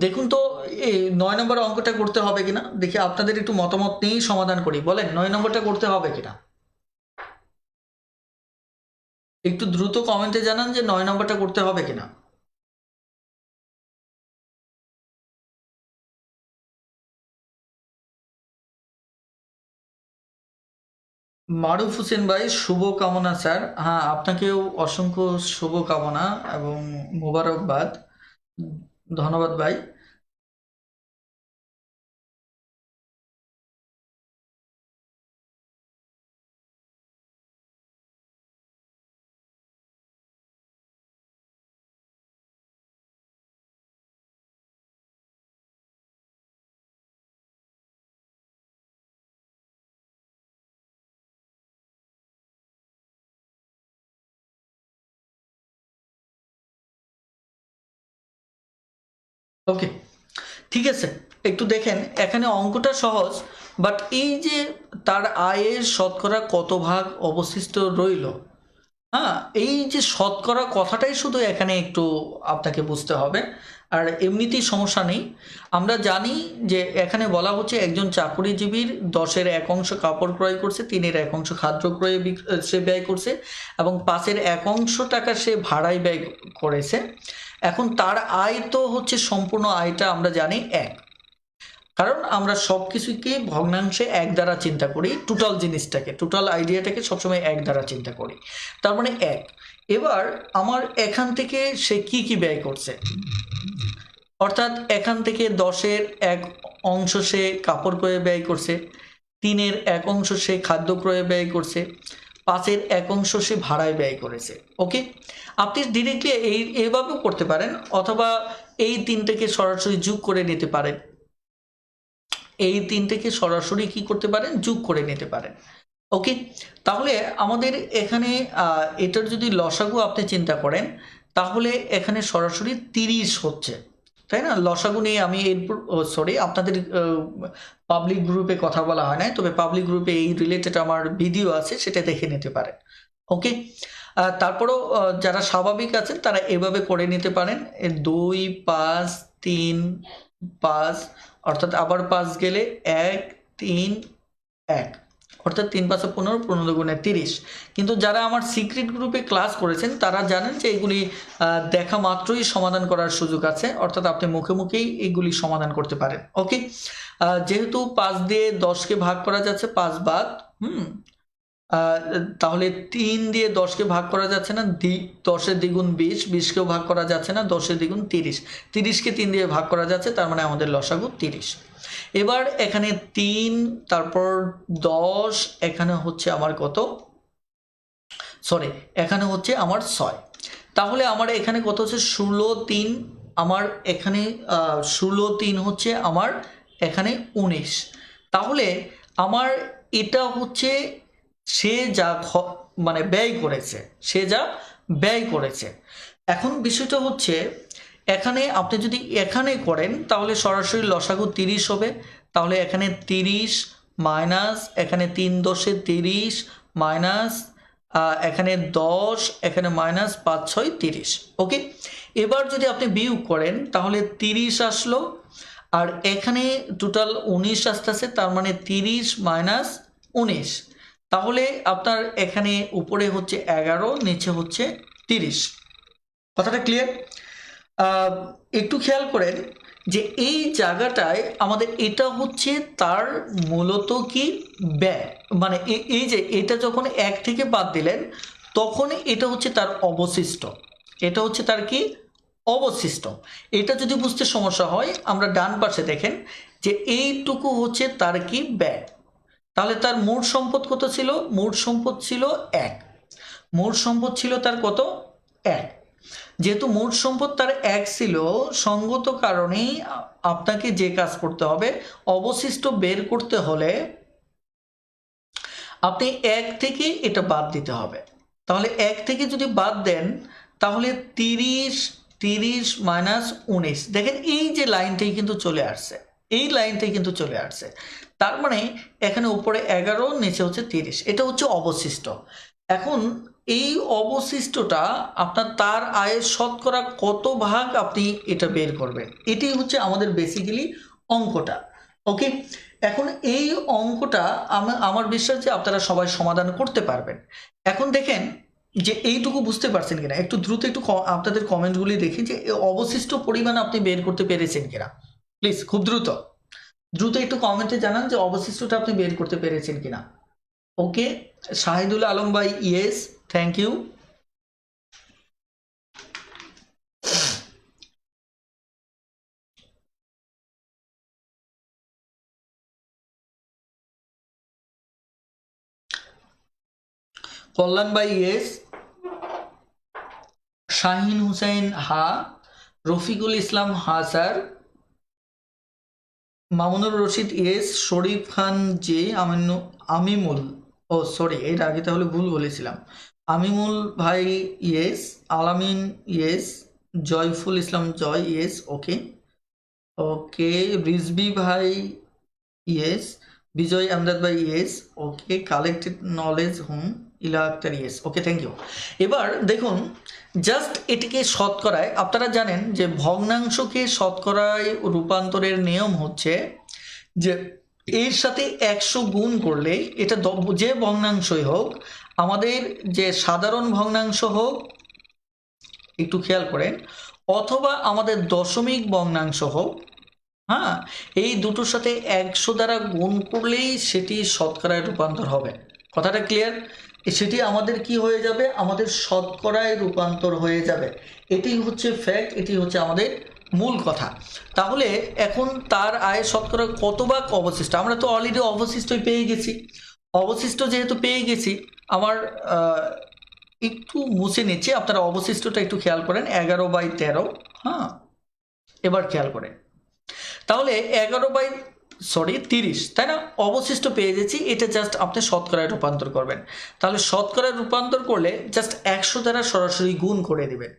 দেখুন তো এই 9 নম্বর অঙ্কটা করতে হবে কিনা দেখি, আপনাদের একটু মতামত নিয়েই সমাধান করি, বলেন 9 নম্বরটা করতে হবে কিনা, একটু দ্রুত কমেন্টে জানান যে 9 নম্বরটা করতে হবে কিনা। মারুফ হোসেন ভাই, শুভ কামনা স্যার। হ্যাঁ, আপনাকেও অসংখ্য শুভ কামনা এবং মোবারকবাদ। ধন্যবাদ ভাই। ওকে, ঠিক আছে, একটু দেখেন এখানে অঙ্কটা সহজ, বাট এই যে তার আয়ের শতকরা কত ভাগ অবশিষ্ট রইল, হ্যাঁ, এই যে শতকরা কথাটাই শুধু এখানে একটু আপনাকে বুঝতে হবে, আর এমনিতেই সমস্যা নেই। আমরা জানি যে এখানে বলা হচ্ছে একজন চাকরিজীবীর 10/1 কাপড় ক্রয় করছে, 3/1 খাদ্য ক্রয়ে সে ব্যয় করছে, এবং 5/1 টাকা সে ভাড়ায় ব্যয় করেছে। এখন তার আয় তো হচ্ছে সম্পূর্ণ আয়টা আমরা জানি 1, কারণ আমরা সব কিছুকে ভগ্নাংশে 1 দ্বারা চিন্তা করি, টোটাল জিনিসটাকে, টোটাল আইডিয়াটাকে সবসময় 1 দ্বারা চিন্তা করি, তার মানে 1। এবার আমার এখান থেকে সে কি কি ব্যয় করছে, অর্থাৎ এখান থেকে 10/1 সে কাপড় ক্রয়ে ব্যয় করছে, 3/1 সে খাদ্য ক্রয়ে ব্যয় করছে, 5/1 সে ভাড়ায় ব্যয় করেছে। ওকে, আপনি ডিরেক্টলি এইভাবেও করতে পারেন, অথবা এই তিনটাকে সরাসরি যোগ করে নিতে পারেন, এই তিনটাকে সরাসরি কি করতে পারেন, যোগ করে নিতে পারেন। ওকে, তাহলে আমাদের এখানে এটার যদি লসাগু আপনি চিন্তা করেন, তাহলে এখানে সরাসরি 30 হচ্ছে, তাই না? লসাগু নিয়ে আমি এরপর সরি, আপনাদের পাবলিক গ্রুপে কথা বলা হয় না, তবে পাবলিক গ্রুপে এই রিলেটেড আমার ভিডিও আছে, সেটা দেখে নিতে পারেন। ওকে, তারপরেও যারা স্বাভাবিক আছেন তারা এভাবে করে নিতে পারেন, 2, 5, 3, 5, অর্থাৎ আবার 5 গেলে 1, 3, 1, অর্থাৎ 3 5 15, 15 গুণে 30। কিন্তু যারা আমার সিক্রেট গ্রুপে ক্লাস করেছেন তারা জানেন যে এগুলি দেখা মাত্রই সমাধান করার সুযোগ আছে, অর্থাৎ আপনি মুখে মুখেই এগুলি সমাধান করতে পারেন। ওকে, যেহেতু 5 দিয়ে 10কে ভাগ করা যাচ্ছে 5 বাদ, তাহলে 3 দিয়ে 10কে ভাগ করা যাচ্ছে না, 10-এর দ্বিগুণ 20, 20কেও ভাগ করা যাচ্ছে না, 10-এর দ্বিগুণ 30, 30কে 3 দিয়ে ভাগ করা যাচ্ছে, তার মানে আমাদের লসাগু 30। এবার এখানে 3, তারপর 10, এখানে হচ্ছে আমার কত, সরি, এখানে হচ্ছে আমার 6, তাহলে আমার এখানে কত হচ্ছে 16, 3, আমার এখানে 16, 3 হচ্ছে আমার এখানে 19। তাহলে আমার এটা হচ্ছে সে যা মানে ব্যয় করেছে, সে যা ব্যয় করেছে। এখন বিষয়টা হচ্ছে এখানে আপনি যদি এখানে করেন তাহলে সরাসরি লসাগু 30 হবে, তাহলে এখানে 30 মাইনাস এখানে 3 10-এ 30 মাইনাস এখানে 10, এখানে মাইনাস 5 6 30। ওকে, এবার যদি আপনি বিয়োগ করেন তাহলে 30 আসলো, আর এখানে টোটাল 19 আসতেছে, তার মানে 30 মাইনাস 19, তাহলে আপনার এখানে উপরে হচ্ছে 11, নিচে হচ্ছে 30। কথাটা ক্লিয়ার? একটু খেয়াল করেন যে এই জায়গাটায় আমাদের এটা হচ্ছে তার মূলত কি ব্যয়, মানে এই যে এটা যখন 1 থেকে বাদ দিলেন তখন এটা হচ্ছে তার অবশিষ্ট, এটা হচ্ছে তার কি অবশিষ্ট। এটা যদি বুঝতে সমস্যা হয় আমরা ডান পাশে দেখেন যে এইটুকু হচ্ছে তার কি ব্যয়, তাহলে তার মোট সম্পদ কত ছিল, মোট সম্পদ ছিল 1, মোট সম্পদ ছিল তার কত 1। যেহেতু মোট সম্পদ তার 1 ছিল, সঙ্গত কারণেই আপনাকে যে কাজ করতে হবে, অবশিষ্ট বের করতে হলে আপনি 1 থেকে এটা বাদ দিতে হবে। তাহলে 1 থেকে যদি বাদ দেন তাহলে 30 মাইনাস 19, দেখেন এই যে লাইনটাই কিন্তু চলে আসছে, এই লাইনটাই কিন্তু চলে আসছে, তার মানে এখানে উপরে 11, নিচে হচ্ছে 30, এটা হচ্ছে অবশিষ্ট। এখন এই অবশিষ্টটা আপনার তার আয়ের শতকরা কত ভাগ আপনি এটা বের করবেন, এটাই হচ্ছে আমাদের বেসিক্যালি অঙ্কটা। ওকে, এখন এই অঙ্কটা আমার বিশ্বাস যে আপনারা সবাই সমাধান করতে পারবেন। এখন দেখেন যে এইটুকু বুঝতে পারছেন কিনা, একটু দ্রুত একটু আপনাদের কমেন্টগুলি দেখি যে অবশিষ্ট পরিমাণ আপনি বের করতে পেরেছেন কিনা, প্লিজ খুব দ্রুত দ্রুত একটু কমেন্টে জানান যে অবশিষ্টটা আপনি বের করতে পেরেছেন কিনা। ওকে, শাহিদুল আলম ভাই ইয়েস, থ্যাংক ইউ। কল্যাণ ভাই ইয়েস, শাহিন হুসাইন হা, রফিকুল ইসলাম হা স্যার, মামুনুর রশিদ ইয়েস, শরীফ খান জে, আমিমুল, ও সরি এর আগে তাহলে ভুল বলেছিলাম, আমিমুল ভাই yes, Alamin yes, Joyful Islam Joy yes, okay okay, Rizvi ভাই ইয়েস, বিজয় আমদাদ ভাই yes, okay, collected knowledge Ila Akter yes, okay thank you. এবার দেখুন জাস্ট এটিকে শতকরায়, আপনারা জানেন যে ভগ্নাংশকে শতকরায় রূপান্তরের নিয়ম হচ্ছে যে এর সাথে 100 গুণ করলে এটা যে ভগ্নাংশই হোক, আমাদের যে সাধারণ ভগ্নাংশ হোক, একটু খেয়াল করেন, অথবা আমাদের দশমিক ভগ্নাংশ হোক, হ্যাঁ, এই দুটোর সাথে 100 দ্বারা গুণ করলেই সেটি শতকরায় রূপান্তর হবে। কথাটা ক্লিয়ার? সেটি আমাদের কি হয়ে যাবে, আমাদের শতকরায় রূপান্তর হয়ে যাবে। এটি হচ্ছে ফ্যাক্ট, এটি হচ্ছে আমাদের মূল কথা। তাহলে এখন তার আয় শতকরা কত ভাগ অবশিষ্ট, আমরা তো অলরেডি অবশিষ্টই পেয়ে গেছি। অবশিষ্ট যেহেতু পেয়ে গেছি, আমার একটু মুছে নিচ্ছি, আপনারা অবশিষ্টটা একটু খেয়াল করেন, 11/13। হ্যাঁ, এবার খেয়াল করেন, তাহলে 30, তাই না? অবশিষ্ট পেয়ে গেছি, এটা জাস্ট আপনি শতকরায় রূপান্তর করবেন। তাহলে শতকরায় রূপান্তর করলে জাস্ট 100 দ্বারা সরাসরি গুণ করে দিবেন।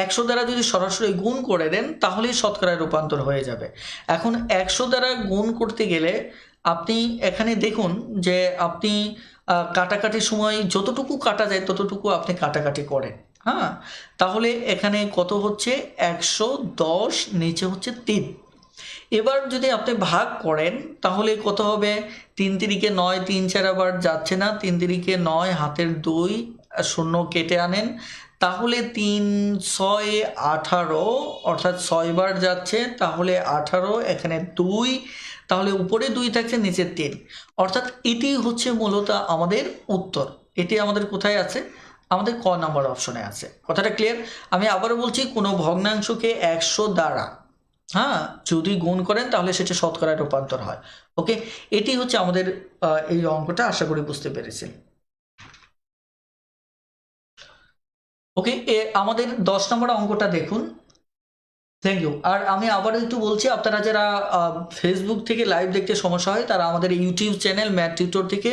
100 দ্বারা যদি সরাসরি গুণ করে দেন তাহলেই শতকরায় রূপান্তর হয়ে যাবে। এখন 100 দ্বারা গুণ করতে গেলে আপনি এখানে দেখুন যে আপনি কাটাকাটির সময় যতটুকু কাটা যায় ততটুকু আপনি কাটাকাটি করেন। হ্যাঁ, তাহলে এখানে কত হচ্ছে, 110, নিচে হচ্ছে 3। এবার যদি আপনি ভাগ করেন তাহলে কত হবে, 3 তিরিকে 9, 3 4 আবার যাচ্ছে না, 3 তিরিকে 9, হাতের 2, শূন্য কেটে আনেন, তাহলে 3 6 18, অর্থাৎ 6 বার যাচ্ছে, তাহলে 18, এখানে 2, তাহলে উপরে 2 থাকছে, নিচে 3, অর্থাৎ এটি হচ্ছে মূলত আমাদের উত্তর। এটি আমাদের কোথায় আছে, আমাদের ক নাম্বার অপশনে আছে। কথাটা ক্লিয়ার? আমি আবারও বলছি, কোনো ভগ্নাংশকে 100 দ্বারা, হ্যাঁ, যদি গুণ করেন তাহলে সেটা শতকরায় রূপান্তর হয়। ওকে, এটি হচ্ছে আমাদের এই অঙ্কটা, আশা করি বুঝতে পেরেছেন। ওকে, আমাদের 10 নম্বর অঙ্কটা দেখুন। Thank you. আর আমি আবার একটু বলছি, আপনারা যারা ফেসবুক থেকে লাইভ দেখতে সমস্যা হয় তারা আমাদের ইউটিউব চ্যানেল ম্যাথ টিউটর থেকে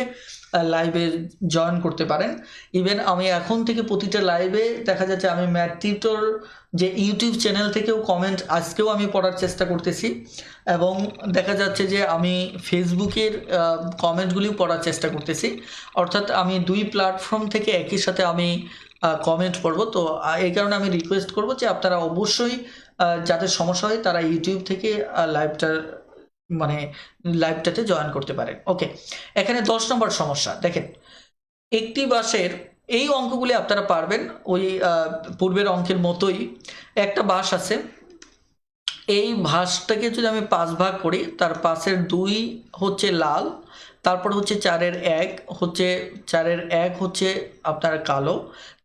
লাইভে জয়েন করতে পারেন। ইভেন আমি এখন থেকে প্রতিটা লাইভে দেখা যাচ্ছে আমি ম্যাথ টিউটর যে ইউটিউব চ্যানেল থেকেও কমেন্ট আজকেও আমি পড়ার চেষ্টা করতেছি, এবং দেখা যাচ্ছে যে আমি ফেসবুকের কমেন্টগুলিও পড়ার চেষ্টা করতেছি। অর্থাৎ আমি 2 প্ল্যাটফর্ম থেকে একই সাথে আমি কমেন্ট পড়বো। তো এই কারণে আমি রিকোয়েস্ট করব যে আপনারা অবশ্যই যাদের সমস্যা হয় তারা ইউটিউব থেকে লাইভটাতে জয়েন করতে পারেন। ওকে, এখানে 10 নম্বর সমস্যা দেখেন, একটি বাঁশের, এই অঙ্কগুলি আপনারা পারবেন ওই পূর্বের অঙ্কের মতোই। একটা বাঁশ আছে, এই বাঁশটাকে যদি আমি 5 ভাগ করি, তার 5-এর 2 হচ্ছে লাল, তারপর হচ্ছে 4-এর 1 হচ্ছে, 4-এর 1 হচ্ছে আপনার কালো,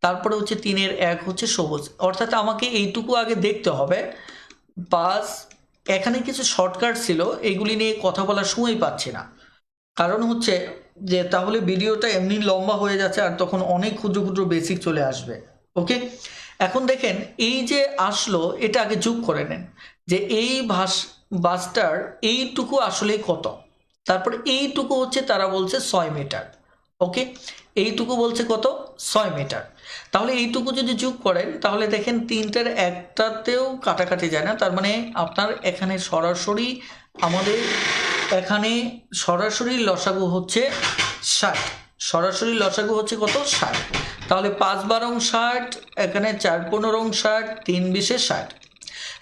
তারপরে হচ্ছে 3-এর 1 হচ্ছে সবুজ। অর্থাৎ আমাকে এইটুকু আগে দেখতে হবে। 5, এখানে কিছু শর্টকাট ছিল, এগুলি নিয়ে কথা বলার সময় পাচ্ছি না, কারণ হচ্ছে যে তাহলে ভিডিওটা এমনি লম্বা হয়ে যাচ্ছে আর তখন অনেক ক্ষুদ্র ক্ষুদ্র বেসিক চলে আসবে। ওকে, এখন দেখেন এই যে আসলো, এটা আগে যোগ করে নেন যে এই বাসটার এইটুকু আসলে কত, তারপর এইটুকু হচ্ছে তারা বলছে 6 মিটার। ওকে, এইটুকু বলছে কত, 6 মিটার। তাহলে এইটুকু যদি যোগ করেন তাহলে দেখেন 3টার একটাতেও কাটাকাটি যায় না, তার মানে আপনার এখানে সরাসরি আমাদের এখানে সরাসরি লসাগু হচ্ছে 60, সরাসরি লসাগু হচ্ছে কত, 60। তাহলে 5 12 60, এখানে 4 15 60, 3 20 60।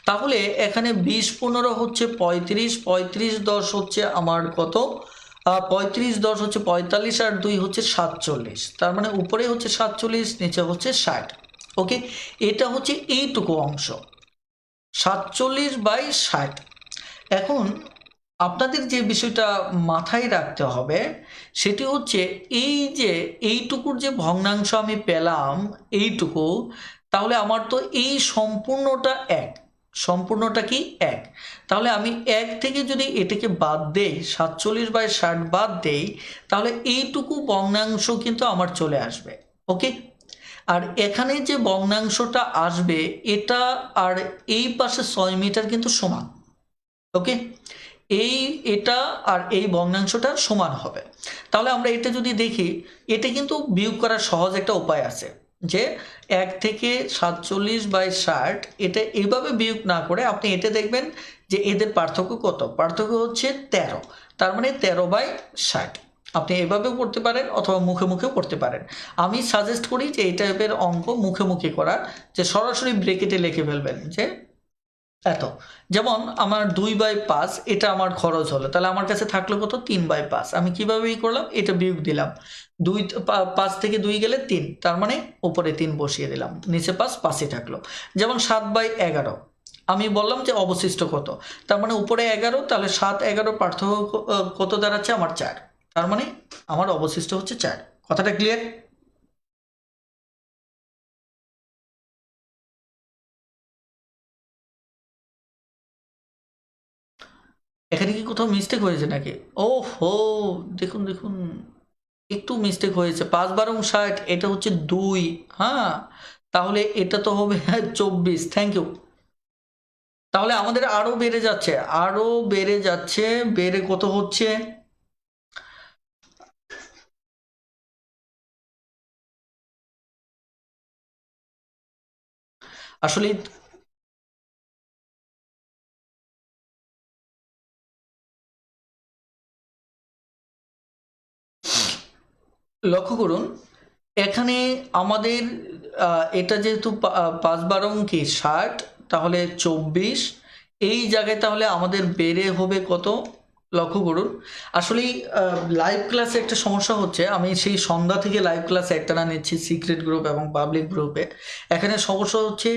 তাহলে এখানে 20 15 হচ্ছে 35, 35 10 হচ্ছে আমার কত, 35 10 হচ্ছে 45, আর 2 হচ্ছে 47। তার মানে উপরে হচ্ছে 47, নিচে হচ্ছে 60। ওকে, এটা হচ্ছে এইটুকু অংশ, 47/60। এখন আপনাদের যে বিষয়টা মাথায় রাখতে হবে সেটি হচ্ছে এই যে এইটুকুর যে ভগ্নাংশ আমি পেলাম এইটুকু, তাহলে আমার তো এই সম্পূর্ণটা 1, সম্পূর্ণটা কি 1। তাহলে আমি 1 থেকে যদি এটাকে বাদ দেই, 47/60 বাদ দেই, তাহলে এইটুকু ভগ্নাংশ কিন্তু আমার চলে আসবে। ওকে। আর এখানে যে ভগ্নাংশটা আসবে এটা আর এই পাশে 6 মিটার কিন্তু সমান। ওকে, এটা আর এই ভগ্নাংশটা সমান হবে। তাহলে আমরা এটা যদি দেখি, এটা কিন্তু বিয়োগ করার সহজ একটা উপায় আছে, যে 1 থেকে 47/60 এটা এইভাবে বিয়োগ না করে আপনি এটা দেখবেন যে এদের পার্থক্য কত, পার্থক্য হচ্ছে 13, তার মানে 13/60। আপনি এভাবেও করতে পারেন অথবা মুখে মুখেও করতে পারেন। আমি সাজেস্ট করি যে এই টাইপের অঙ্ক মুখে মুখে করার, যে সরাসরি ব্রেকেটে লিখে ফেলবেন যে এত। যেমন আমার 2/5 এটা আমার খরচ হলো, তাহলে আমার কাছে থাকলো কত, 3/5। আমি কিভাবে করলাম, এটা বিয়োগ দিলাম, 5 থেকে 2 গেলে 3, তার মানে উপরে 3 বসিয়ে দিলাম, নিচে 5, 5ই থাকলো। যেমন 7/11 আমি বললাম যে অবশিষ্ট কত, তার মানে উপরে 11, তাহলে 7-11 পার্থক্য কত দাঁড়াচ্ছে আমার 4, তার মানে আমার অবশিষ্ট হচ্ছে 4। কথাটা ক্লিয়ার? এখানে কি কোথাও মিস্টেক হয়েছে নাকি? ও হো, দেখুন দেখুন, একটু মিস্টেক হয়েছে। 5/12 এটা হচ্ছে 2, হ্যাঁ, তাহলে এটা তো হবে 24। Thank you. তাহলে আমাদের আরো বেড়ে যাচ্ছে, আরো বেড়ে যাচ্ছে, বেড়ে কত হচ্ছে, আসলে লক্ষ্য করুন, এখানে আমাদের এটা যেহেতু 5/12 তাহলে 24, এই জায়গায় তাহলে আমাদের বেড়ে হবে কত, লক্ষ্য করুন। আসলেই লাইভ ক্লাসে একটা সমস্যা হচ্ছে, আমি সেই সন্ধ্যা থেকে লাইভ ক্লাসে একটানা নিচ্ছি সিক্রেট গ্রুপ এবং পাবলিক গ্রুপে। এখানে সমস্যা হচ্ছে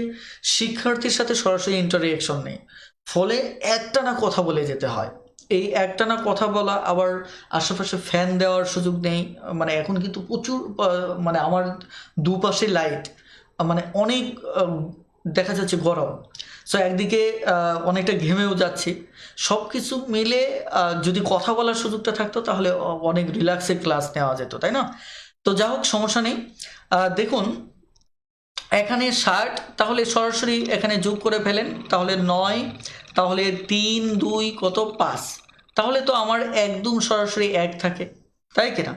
শিক্ষার্থীর সাথে সরাসরি ইন্টারঅ্যাকশন নেই, ফলে একটানা কথা বলে যেতে হয়। এই একটানা কথা বলা, আবার আশেপাশে ফ্যান দেওয়ার সুযোগ নেই। মানে এখন কিন্তু প্রচুর মানে আমার দুপাশে লাইট, মানে অনেক দেখা যাচ্ছে গরম। সো একদিকে অনেকটা ঘেমেও যাচ্ছি। সব কিছু মিলে যদি কথা বলার সুযোগটা থাকতো তাহলে অনেক রিল্যাক্সে ক্লাস নেওয়া যেত, তাই না? তো যা হোক, সমস্যা নেই। দেখুন, এখানে 60, তাহলে সরাসরি এখানে যোগ করে ফেলেন, তাহলে 9, তাহলে 3 2 কত, 5, তাহলে তো আমার একদম সরাসরি 1 থাকে, তাই কিনা?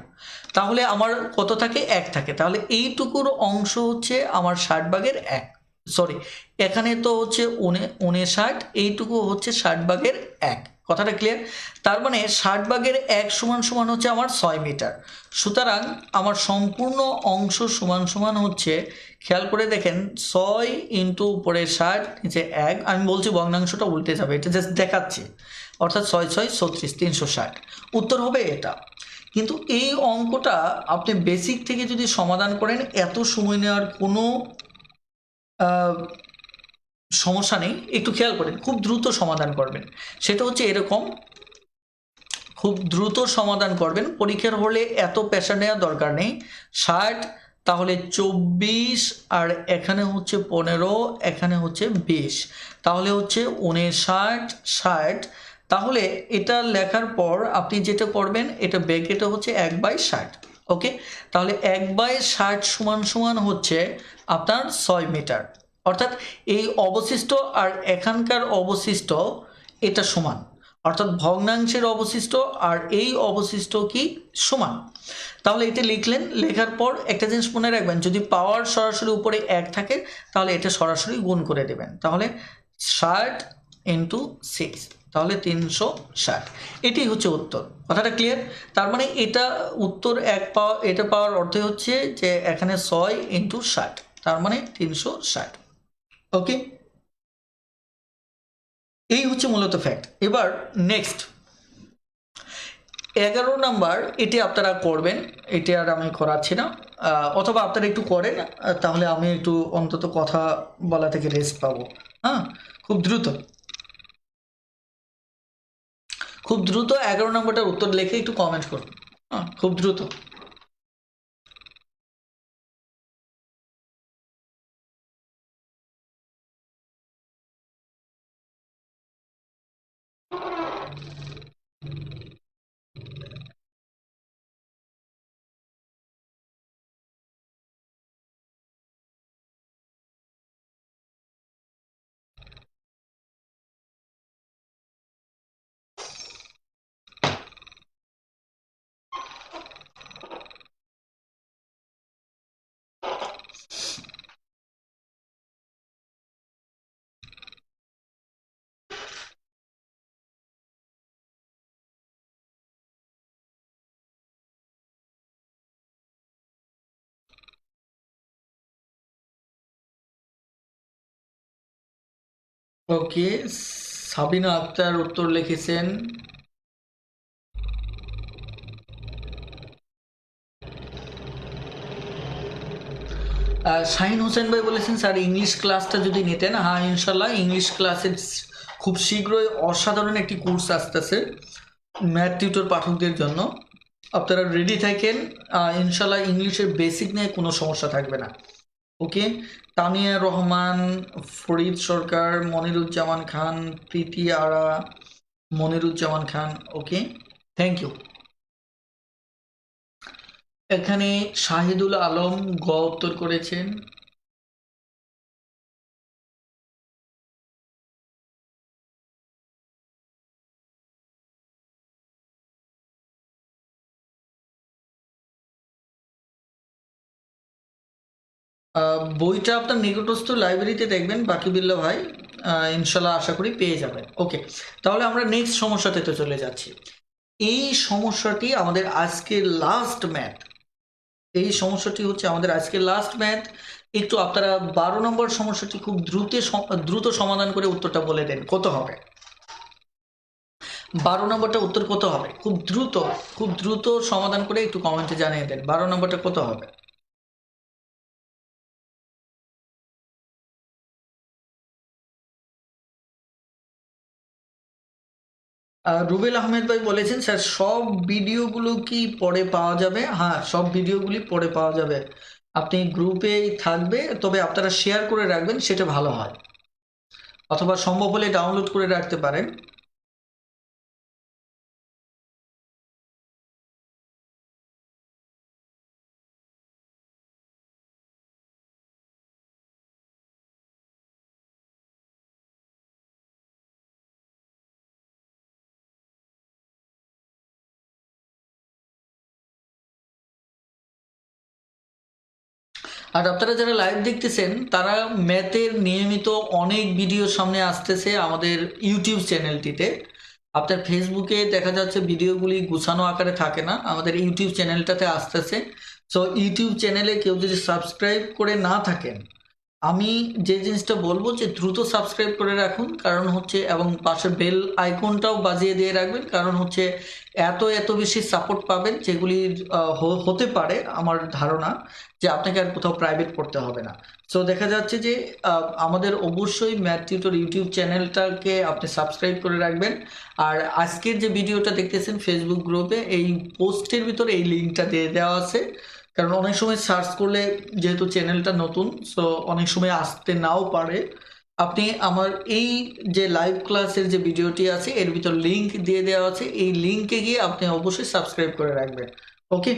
তাহলে আমার কত থাকে, 1 থাকে। তাহলে এইটুকুর অংশ হচ্ছে আমার 60/1, সরি, এখানে তো হচ্ছে 59, এইটুকু হচ্ছে 60/1। কথাটা ক্লিয়ার? তার মানে 60/1 সমান সমান হচ্ছে আমার 6 মিটার। সুতরাং আমার সম্পূর্ণ অংশ সমান সমান হচ্ছে, খেয়াল করে দেখেন, 6 ইন্টু উপরে 60 নিচে 1, আমি বলছি ভগ্নাংশটা উল্টে যাবে, এটা জাস্ট দেখাচ্ছি, অর্থাৎ 6 6 36, 360, উত্তর হবে এটা। কিন্তু এই অঙ্কটা আপনি বেসিক থেকে যদি সমাধান করেন, এত সময় নেওয়ার কোনো সমস্যা নেই। একটু খেয়াল করেন, খুব দ্রুত সমাধান করবেন, সেটা হচ্ছে এরকম, খুব দ্রুত সমাধান করবেন। পরীক্ষার হলে এত প্রেশার নেওয়ার দরকার নেই। 60, তাহলে 24, আর এখানে হচ্ছে 15, এখানে হচ্ছে 20, তাহলে হচ্ছে 59, 60। তাহলে এটা লেখার পর আপনি যেটা করবেন, এটা ব্র্যাকেটে হচ্ছে 1/60। ওকে, তাহলে 1/60 সমান সমান হচ্ছে আপনার 6 মিটার। অর্থাৎ এই অবশিষ্ট আর এখানকার অবশিষ্ট এটা সমান, অর্থাৎ ভগ্নাংশের অবশিষ্ট আর এই অবশিষ্ট কি সমান। তাহলে এটা লিখলেন, লেখার পর একটা জিনিস মনে রাখবেন, যদি পাওয়ার সরাসরি উপরে 1 থাকে তাহলে এটা সরাসরি গুণ করে দেবেন, তাহলে 60 ইন্টু 6, তাহলে 360। এটাই হচ্ছে উত্তর। কথাটা ক্লিয়ার? তার মানে এটা উত্তর 1 পাওয়া, এটা পাওয়ার অর্থ হচ্ছে যে এখানে 6 ইন্টু 60, তার মানে 360। ওকে, এই হচ্ছে মূলত ফ্যাক্ট। এবার নেক্সট 11 নাম্বার, এটি আপনারা করবেন, এটি আর আমি করাচ্ছি না। অথবা আপনারা একটু করেন, তাহলে আমি একটু অন্তত কথা বলা থেকে রেস্ট পাবো। হ্যাঁ, খুব দ্রুত, খুব দ্রুত 11 নম্বরটার উত্তর লিখে একটু কমেন্ট করুন। হ্যাঁ, খুব দ্রুত। ওকে, সাবিনা আক্তার উত্তর লিখেছেন। শাহিন হোসেন ভাই বলেছেন স্যার ইংলিশ ক্লাসটা যদি নিতেন। হ্যাঁ, ইনশাল্লাহ ইংলিশ ক্লাসের খুব শীঘ্রই অসাধারণ একটি কোর্স আসতেছে ম্যাথ টিউটর পাঠকদের জন্য। আপনারা রেডি থাকেন, ইনশাল্লাহ ইংলিশের বেসিক নিয়ে কোনো সমস্যা থাকবে না। ওকে, তানিয়া রহমান, ফরিদ সরকার, মনিরুজ্জামান খান, প্রীতি আরা, মনিরুজ্জামান খান, ওকে, থ্যাংক ইউ। এখানে শাহিদুল আলম গ উত্তর করেছেন। বইটা আপনার নিকটস্থ লাইব্রেরিতে দেখবেন বাকিবিল্লা ভাই, ইনশাল্লাহ আশা করি পেয়ে যাবেন। ওকে, তাহলে আমরা নেক্সট সমস্যাতে তো চলে যাচ্ছি। এই সমস্যাটি আমাদের আজকের লাস্ট ম্যাথ, এই সমস্যাটি হচ্ছে আমাদের আজকের লাস্ট ম্যাথ। একটু আপনারা 12 নম্বর সমস্যাটি খুব দ্রুত সমাধান করে উত্তরটা বলে দেন কত হবে। 12 নম্বরটা উত্তর কত হবে, খুব দ্রুত সমাধান করে একটু কমেন্টে জানিয়ে দেন 12 নম্বরটা কত হবে। রুবেল আহমেদ ভাই বলেছেন স্যার সব ভিডিওগুলো কি পরে পাওয়া যাবে? হ্যাঁ, সব ভিডিওগুলি পরে পাওয়া যাবে। আপনি গ্রুপেই থাকবে, তবে আপনারা শেয়ার করে রাখবেন, সেটা ভালো হয়, অথবা সম্ভব হলে ডাউনলোড করে রাখতে পারেন। আর আপনারা যারা লাইভ দেখতেছেন তারা ম্যাথের নিয়মিত অনেক ভিডিও সামনে আসতেছে আমাদের ইউটিউব চ্যানেলটিতে। আপনার ফেসবুকে দেখা যাচ্ছে ভিডিওগুলি গুছানো আকারে থাকে না, আমাদের ইউটিউব চ্যানেলটাতে আসতেছে। সো ইউটিউব চ্যানেলে কেউ যদি সাবস্ক্রাইব করে না থাকেন, আমি যে জিনিসটা বলবো যে দ্রুত সাবস্ক্রাইব করে রাখুন, কারণ হচ্ছে, এবং পাশে বেল আইকনটাও বাজিয়ে দিয়ে রাখবেন, কারণ হচ্ছে এত বেশি সাপোর্ট পাবেন যেগুলি হতে পারে আমার ধারণা যে আপনাকে আর কোথাও প্রাইভেট পড়তে হবে না। সো দেখা যাচ্ছে যে আমাদের অবশ্যই ম্যাথ টিউটর ইউটিউব চ্যানেলটাকে আপনি সাবস্ক্রাইব করে রাখবেন। আর আজকের যে ভিডিওটা দেখতেছেন ফেসবুক গ্রুপে, এই পোস্টের ভিতরে এই লিঙ্কটা দিয়ে দেওয়া আছে, কারণ অনেক সময় সার্চ করলে যেহেতু চ্যানেলটা নতুন, সো অনেক সময় আসতে নাও পারে। আপনি আমার এই যে লাইভ ক্লাসের যে ভিডিওটি আছে এর ভিতর লিংক দিয়ে দেওয়া আছে, এই লিংকে গিয়ে আপনি অবশ্যই সাবস্ক্রাইব করে রাখবেন। ওকে,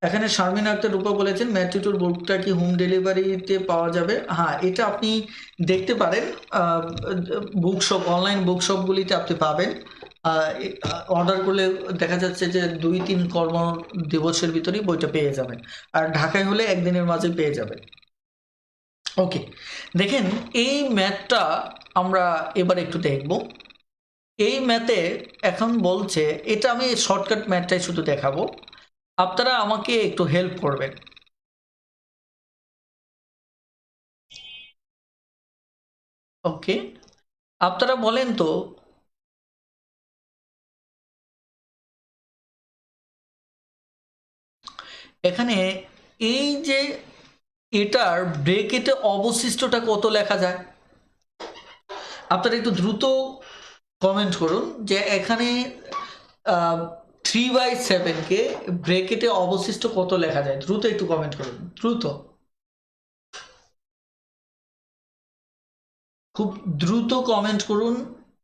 এখানে শারমিন আক্তার রূপা বলেছেন ম্যাথ টিউটর বুকটা কি হোম ডেলিভারিতে পাওয়া যাবে? হ্যাঁ, এটা আপনি দেখতে পারেন, বুকশপ, অনলাইন বুকশপগুলিতে আপনি পাবেন। অর্ডার করলে দেখা যাচ্ছে যে 2-3 কর্ম দিবসের ভিতরেই বইটা পেয়ে যাবেন, আর ঢাকায় হলে একদিনের মাঝে পেয়ে যাবেন। ওকে, দেখেন এই ম্যাথটা আমরা এবার একটু দেখব। এই ম্যাথে এখন বলছে, এটা আমি শর্টকাট ম্যাথটাই শুধু দেখাবো, আপনারা আমাকে একটু হেল্প করবেন। ওকে, আপনারা বলেন তো এখানে এই যে এটার ব্রেকেটে অবশিষ্টটা কত লেখা যায়? আপনারা একটু দ্রুত কমেন্ট করুন যে এখানে 3/7কে ব্রেকেটে অবশিষ্ট কত লেখা যায়। দ্রুত একটু কমেন্ট করুন, দ্রুত, খুব দ্রুত কমেন্ট করুন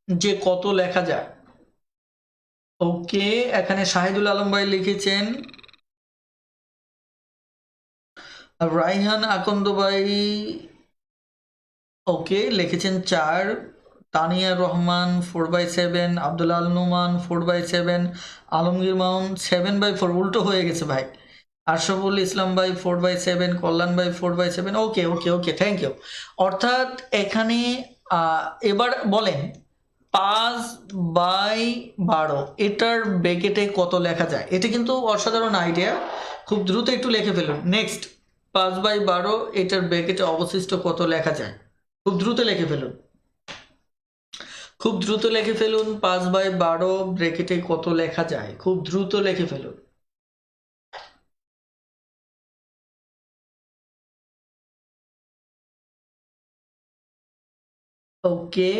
যে কত লেখা যায়। ওকে, এখানে শাহিদুল আলম ভাই লিখেছেন, রাইহান আকন্দ ভাই ওকে লিখেছেন 4, তানিয়া রহমান 4/7, আব্দুল আল নুমান 4/7, আলমগীর মাউন 7/4, উল্টো হয়ে গেছে ভাই, Ashraful Islam by 4/7, Kalyan by 4/7। Okay okay okay, thank you. অর্থাৎ এখানে এবার বলেন 5/12 এটার ব্র্যাকেটে কত লেখা যায়? এটা কিন্তু অসাধারণ আইডিয়া, খুব দ্রুত একটু লিখে ফেলুন। নেক্সট, 5/12 এটার ব্র্যাকেটে অবশিষ্ট কত লেখা যায়? খুব দ্রুত লিখে ফেলুন, খুব দ্রুত লিখে ফেলুন। 5/12 ব্র্যাকেটে কত লেখা যায়? খুব দ্রুত লিখে ফেলুন। ওকে,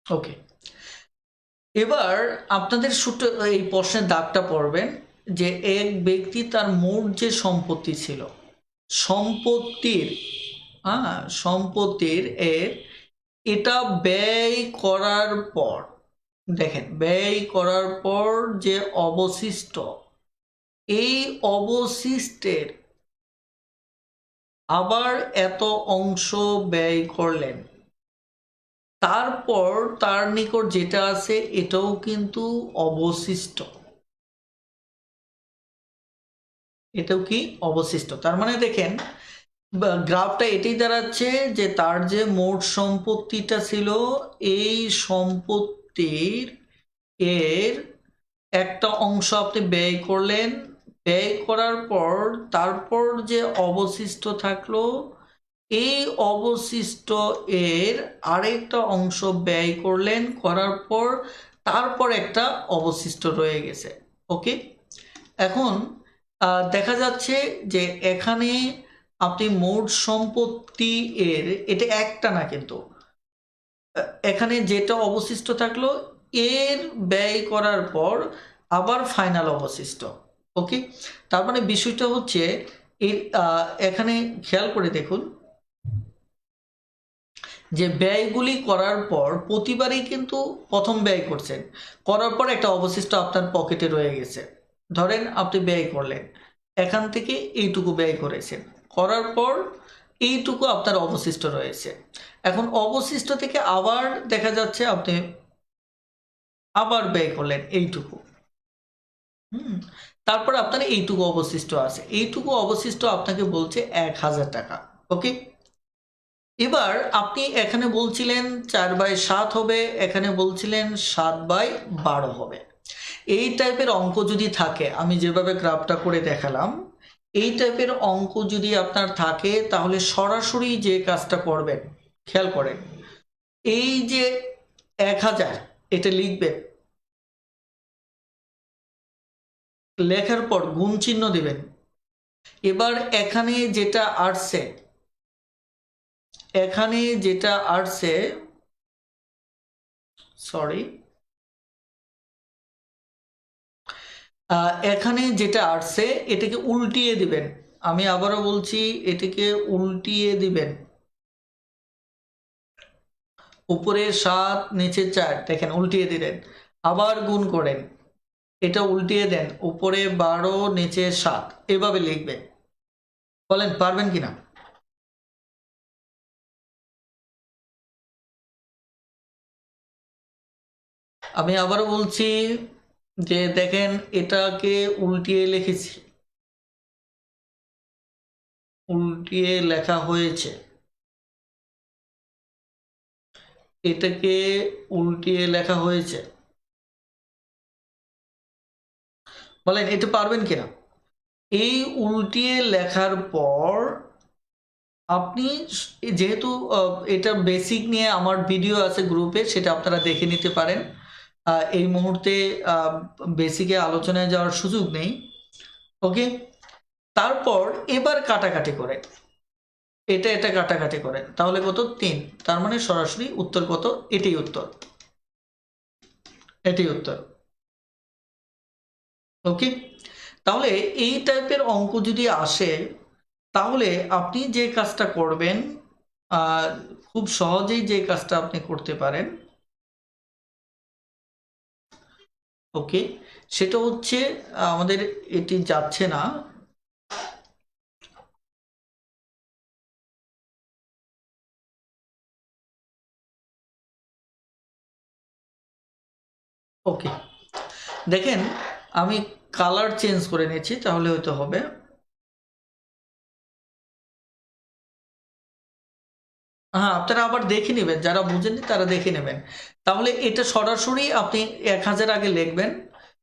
ওকে। এবার আপনাদের এই প্রশ্নের দাগটা পড়বেন যে এক ব্যক্তি তার মোট যে সম্পত্তি ছিল, সম্পত্তির সম্পত্তির এটা ব্যয় করার পর, দেখেন ব্যয় করার পর যে অবশিষ্ট, এই অবশিষ্টের আবার এত অংশ ব্যয় করলেন, তারপর তার নিকট যেটা আছে এটাও কিন্তু অবশিষ্ট, এটাও কি অবশিষ্ট। তার মানে দেখেন গ্রাফটা এটাই দাঁড়াচ্ছে যে তার যে মোট সম্পত্তিটা ছিল, এই সম্পত্তির এর একটা অংশ আপনি ব্যয় করলেন, ব্যয় করার পর তারপর যে অবশিষ্ট থাকলো, এই অবশিষ্ট এর আরেকটা অংশ ব্যয় করলেন, করার পর তারপর একটা অবশিষ্ট রয়ে গেছে। ওকে, এখন দেখা যাচ্ছে যে এখানে আপনি মোট সম্পত্তি এর, এটা একটা না কিন্তু, এখানে যেটা অবশিষ্ট থাকলো এর ব্যয় করার পর আবার ফাইনাল অবশিষ্ট। ওকে, তার মানে বিষয়টা হচ্ছে এর এখানে খেয়াল করে দেখুন যে ব্যয়গুলি করার পর প্রতিবারই কিন্তু প্রথম ব্যয় করছেন, করার পর একটা অবশিষ্ট আপনার পকেটে রয়ে গেছে। ধরেন আপনি ব্যয় করলেন, এখান থেকে এইটুকু ব্যয় করেছেন, করার পর এইটুকু আপনার অবশিষ্ট রয়েছে। এখন অবশিষ্ট থেকে আবার দেখা যাচ্ছে আপনি আবার ব্যয় করলেন এইটুকু, তারপর আপনার এইটুকু অবশিষ্ট আছে, এইটুকু অবশিষ্ট আপনাকে বলছে 1000 টাকা। ওকে, এবার আপনি এখানে বলছিলেন 4/7 হবে, এখানে বলছিলেন 7/12 হবে। এই টাইপের অঙ্ক যদি থাকে, আমি যেভাবে গ্রাফটা করে দেখালাম, এই টাইপের অঙ্ক যদি আপনার থাকে তাহলে সরাসরি যে কাজটা করবেন, খেয়াল করেন, এই যে 1000 এটা লিখবেন, লেখার পর গুণ চিহ্ন দিবেন। এবার এখানে যেটা আসছে, এখানে যেটা আসছে, সরি, এখানে যেটা আসছে এটাকে উল্টিয়ে দিবেন। আমি আবারও বলছি, এটাকে উল্টিয়ে দিবেন। উপরে 7 নিচে 4, দেখেন উল্টিয়ে দিলেন। আবার গুণ করেন, এটা উল্টিয়ে দেন, উপরে 12 নিচে 7, এভাবে লিখবেন। বলেন পারবেন কিনা? আমি আবারও বলছি যে দেখেন এটাকে উল্টিয়ে লিখেছি, উল্টিয়ে লেখা হয়েছে, এটাকে উল্টিয়ে লেখা হয়েছে। বলেন এটা পারবেন কিনা? এই উল্টিয়ে লেখার পর আপনি যেহেতু এটা বেসিক নিয়ে আমার ভিডিও আছে গ্রুপে, সেটা আপনারা দেখে নিতে পারেন। এই মুহূর্তে বেসিকে আলোচনায় যাওয়ার সুযোগ নেই। ওকে, তারপর এবার কাটাকাটি করেন, এটা এটা কাটাকাটি করেন, তাহলে কত? 3। তার মানে সরাসরি উত্তর কত? এটাই উত্তর, এটাই উত্তর। ওকে, তাহলে এই টাইপের অঙ্ক যদি আসে তাহলে আপনি যে কাজটা করবেন, খুব সহজেই যে কাজটা আপনি করতে পারেন, ওকে, সেটা হচ্ছে আমাদের এটি যাচ্ছে না, ওকে, দেখেন আমি কালার চেঞ্জ করে নিয়েছি, তাহলে হয়তো হবে। হ্যাঁ, আপনারা আবার দেখে নেবেন, যারা বুঝেননি তারা দেখে নেবেন। তাহলে এটা সরাসরি আপনি 1000 আগে লিখবেন,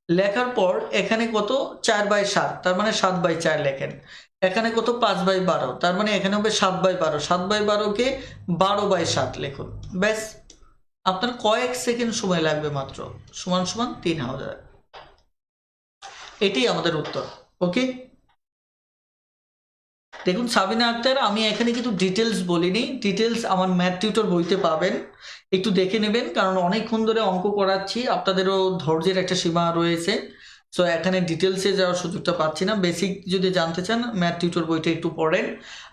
লেখার পর এখানে কত 4/7, তার মানে 7/4 লেখেন। এখানে কত 5/12, তার মানে এখানে হবে 7/12, 7/12কে 12/7 লিখুন। ব্যাস, আপনার কয়েক সেকেন্ড সময় লাগবে মাত্র, সমান সমান 3000। এটাই আমাদের উত্তর। ওকে, দেখুন সাবিনা আক্তার, আমি এখানে কিন্তু ডিটেলস বলিনি, ডিটেলস আমার ম্যাথ টিউটর বইতে পাবেন, একটু দেখে নেবেন, কারণ অনেকক্ষণ ধরে অঙ্ক করাচ্ছি, আপনাদেরও ধৈর্যের একটা সীমা রয়েছে। সো এখানে ডিটেলসে যাওয়ার সুযোগটা পাচ্ছি না। বেসিক যদি জানতে চান ম্যাথ টিউটর বইটা একটু পড়েন।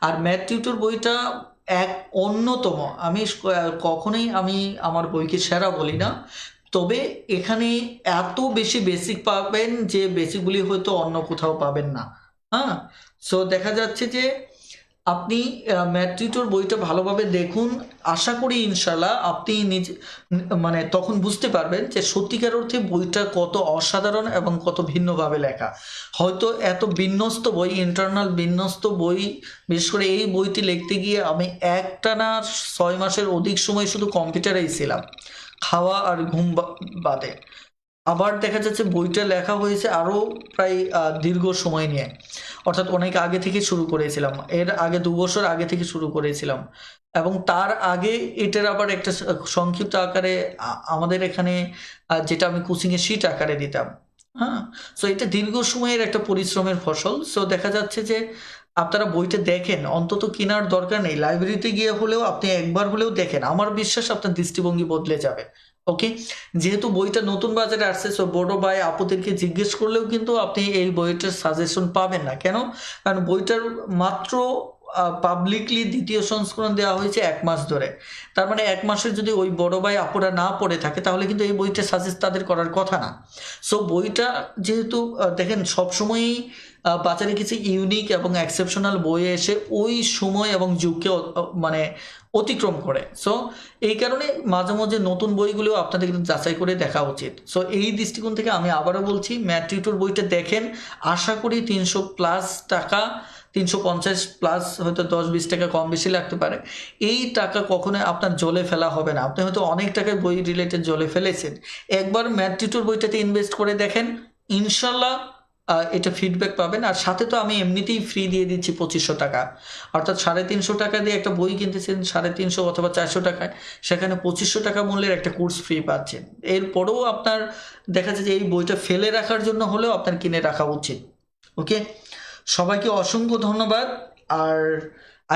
আর ম্যাথ টিউটর বইটা এক অন্যতম, আমি কখনোই আমি আমার বইকে সেরা বলি না, তবে এখানে এত বেশি বেসিক পাবেন যে বেসিকগুলি হয়তো অন্য কোথাও পাবেন না। হ্যাঁ, সো দেখা যাচ্ছে যে আপনি ম্যাথ টিউটর বইটা ভালোভাবে দেখুন, আশা করি ইনশাল্লাহ আপনি নিজে মানে তখন বুঝতে পারবেন যে সত্যিকার অর্থে বইটা কত অসাধারণ এবং কত ভিন্নভাবে লেখা। হয়তো এত বিন্যস্ত বই, ইন্টারনাল বিন্যস্ত বই, বিশেষ করে এই বইটি লিখতে গিয়ে আমি একটানা 6 মাসের অধিক সময় শুধু কম্পিউটারেই ছিলাম, খাওয়া আর ঘুম বাদে। আবার দেখা যাচ্ছে বইটা লেখা হয়েছে আরও প্রায় দীর্ঘ সময় নিয়ে, অর্থাৎ অনেক আগে থেকে শুরু করেছিলাম, এর আগে 2 বছর আগে থেকে শুরু করেছিলাম, এবং তার আগে এটার আবার একটা সংক্ষিপ্ত আকারে আমাদের এখানে যেটা আমি কোচিংয়ে শিট আকারে দিতাম। হ্যাঁ, সো এটা দীর্ঘ সময়ের একটা পরিশ্রমের ফসল। সো দেখা যাচ্ছে যে আপনারা বইটা দেখেন, অন্তত কেনার দরকার নেই, লাইব্রেরিতে গিয়ে হলেও আপনি একবার হলেও দেখেন, আমার বিশ্বাস আপনার দৃষ্টিভঙ্গি বদলে যাবে। ওকে, যেহেতু বইটা নতুন বাজারে আসছে, সো বড় ভাই আপুদেরকে জিজ্ঞেস করলেও কিন্তু আপনি এই বইটার সাজেশন পাবেন না। কেন? কারণ বইটার মাত্র পাবলিকলি দ্বিতীয় সংস্করণ দেওয়া হয়েছে 1 মাস ধরে। তার মানে 1 মাসের যদি ওই বড় ভাই আপুরা না পড়ে থাকে, তাহলে কিন্তু এই বইটা সাজেস্ট তাদের করার কথা না। সো বইটা যেহেতু দেখেন সবসময়ই বাজারে কিছু ইউনিক এবং এক্সেপশনাল বই এসে ওই সময় এবং যুগকে মানে অতিক্রম করে। সো এই কারণে মাঝে মাঝে নতুন বইগুলোও আপনাদের কিন্তু যাচাই করে দেখা উচিত। সো এই দৃষ্টিকোণ থেকে আমি আবারও বলছি, ম্যাথ টিউটর বইটা দেখেন, আশা করি 300+ টাকা, 350+, হয়তো 10-20 টাকা কম বেশি লাগতে পারে, এই টাকা কখনোই আপনার জলে ফেলা হবে না। আপনি হয়তো অনেক টাকায় বই রিলেটেড জলে ফেলেছেন, একবার ম্যাথ টিউটর বইটাতে ইনভেস্ট করে দেখেন, ইনশাল্লাহ এটা ফিডব্যাক পাবেন। আর সাথে তো আমি এমনিতেই ফ্রি দিয়ে দিচ্ছি 2500 টাকা, অর্থাৎ 350 টাকা দিয়ে একটা বই কিনতেছেন 350 অথবা 400 টাকায়, সেখানে 2500 টাকা মূল্যের একটা কোর্স ফ্রি পাচ্ছেন। এরপরেও আপনার দেখা যায় যে এই বইটা ফেলে রাখার জন্য হলেও আপনার কিনে রাখা উচিত। ওকে, সবাইকে অসংখ্য ধন্যবাদ। আর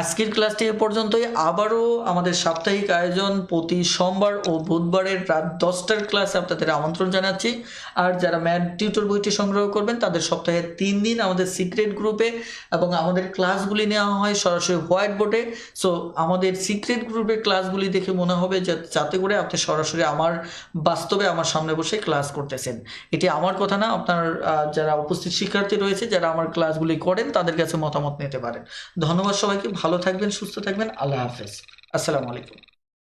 আজকের ক্লাসটি এ পর্যন্তই। আবারও আমাদের সাপ্তাহিক আয়োজন প্রতি সোমবার ও বুধবারের রাত 10টার ক্লাসে আপনাদের আমন্ত্রণ জানাচ্ছি। আর যারা ম্যাথ টিউটর বইটি সংগ্রহ করবেন তাদের সপ্তাহে 3 দিন আমাদের সিক্রেট গ্রুপে, এবং আমাদের ক্লাসগুলি নেওয়া হয় সরাসরি হোয়াইট বোর্ডে। সো আমাদের সিক্রেট গ্রুপের ক্লাসগুলি দেখে মনে হবে যাতে করে আপনি সরাসরি আমার বাস্তবে আমার সামনে বসে ক্লাস করতেছেন। এটি আমার কথা না, আপনার যারা উপস্থিত শিক্ষার্থী রয়েছে যারা আমার ক্লাসগুলি করেন তাদের কাছে মতামত নিতে পারেন। ধন্যবাদ সবাইকে, ভালো থাকবেন, সুস্থ থাকবেন, আল্লাহ হাফেজ, আসসালামু আলাইকুম।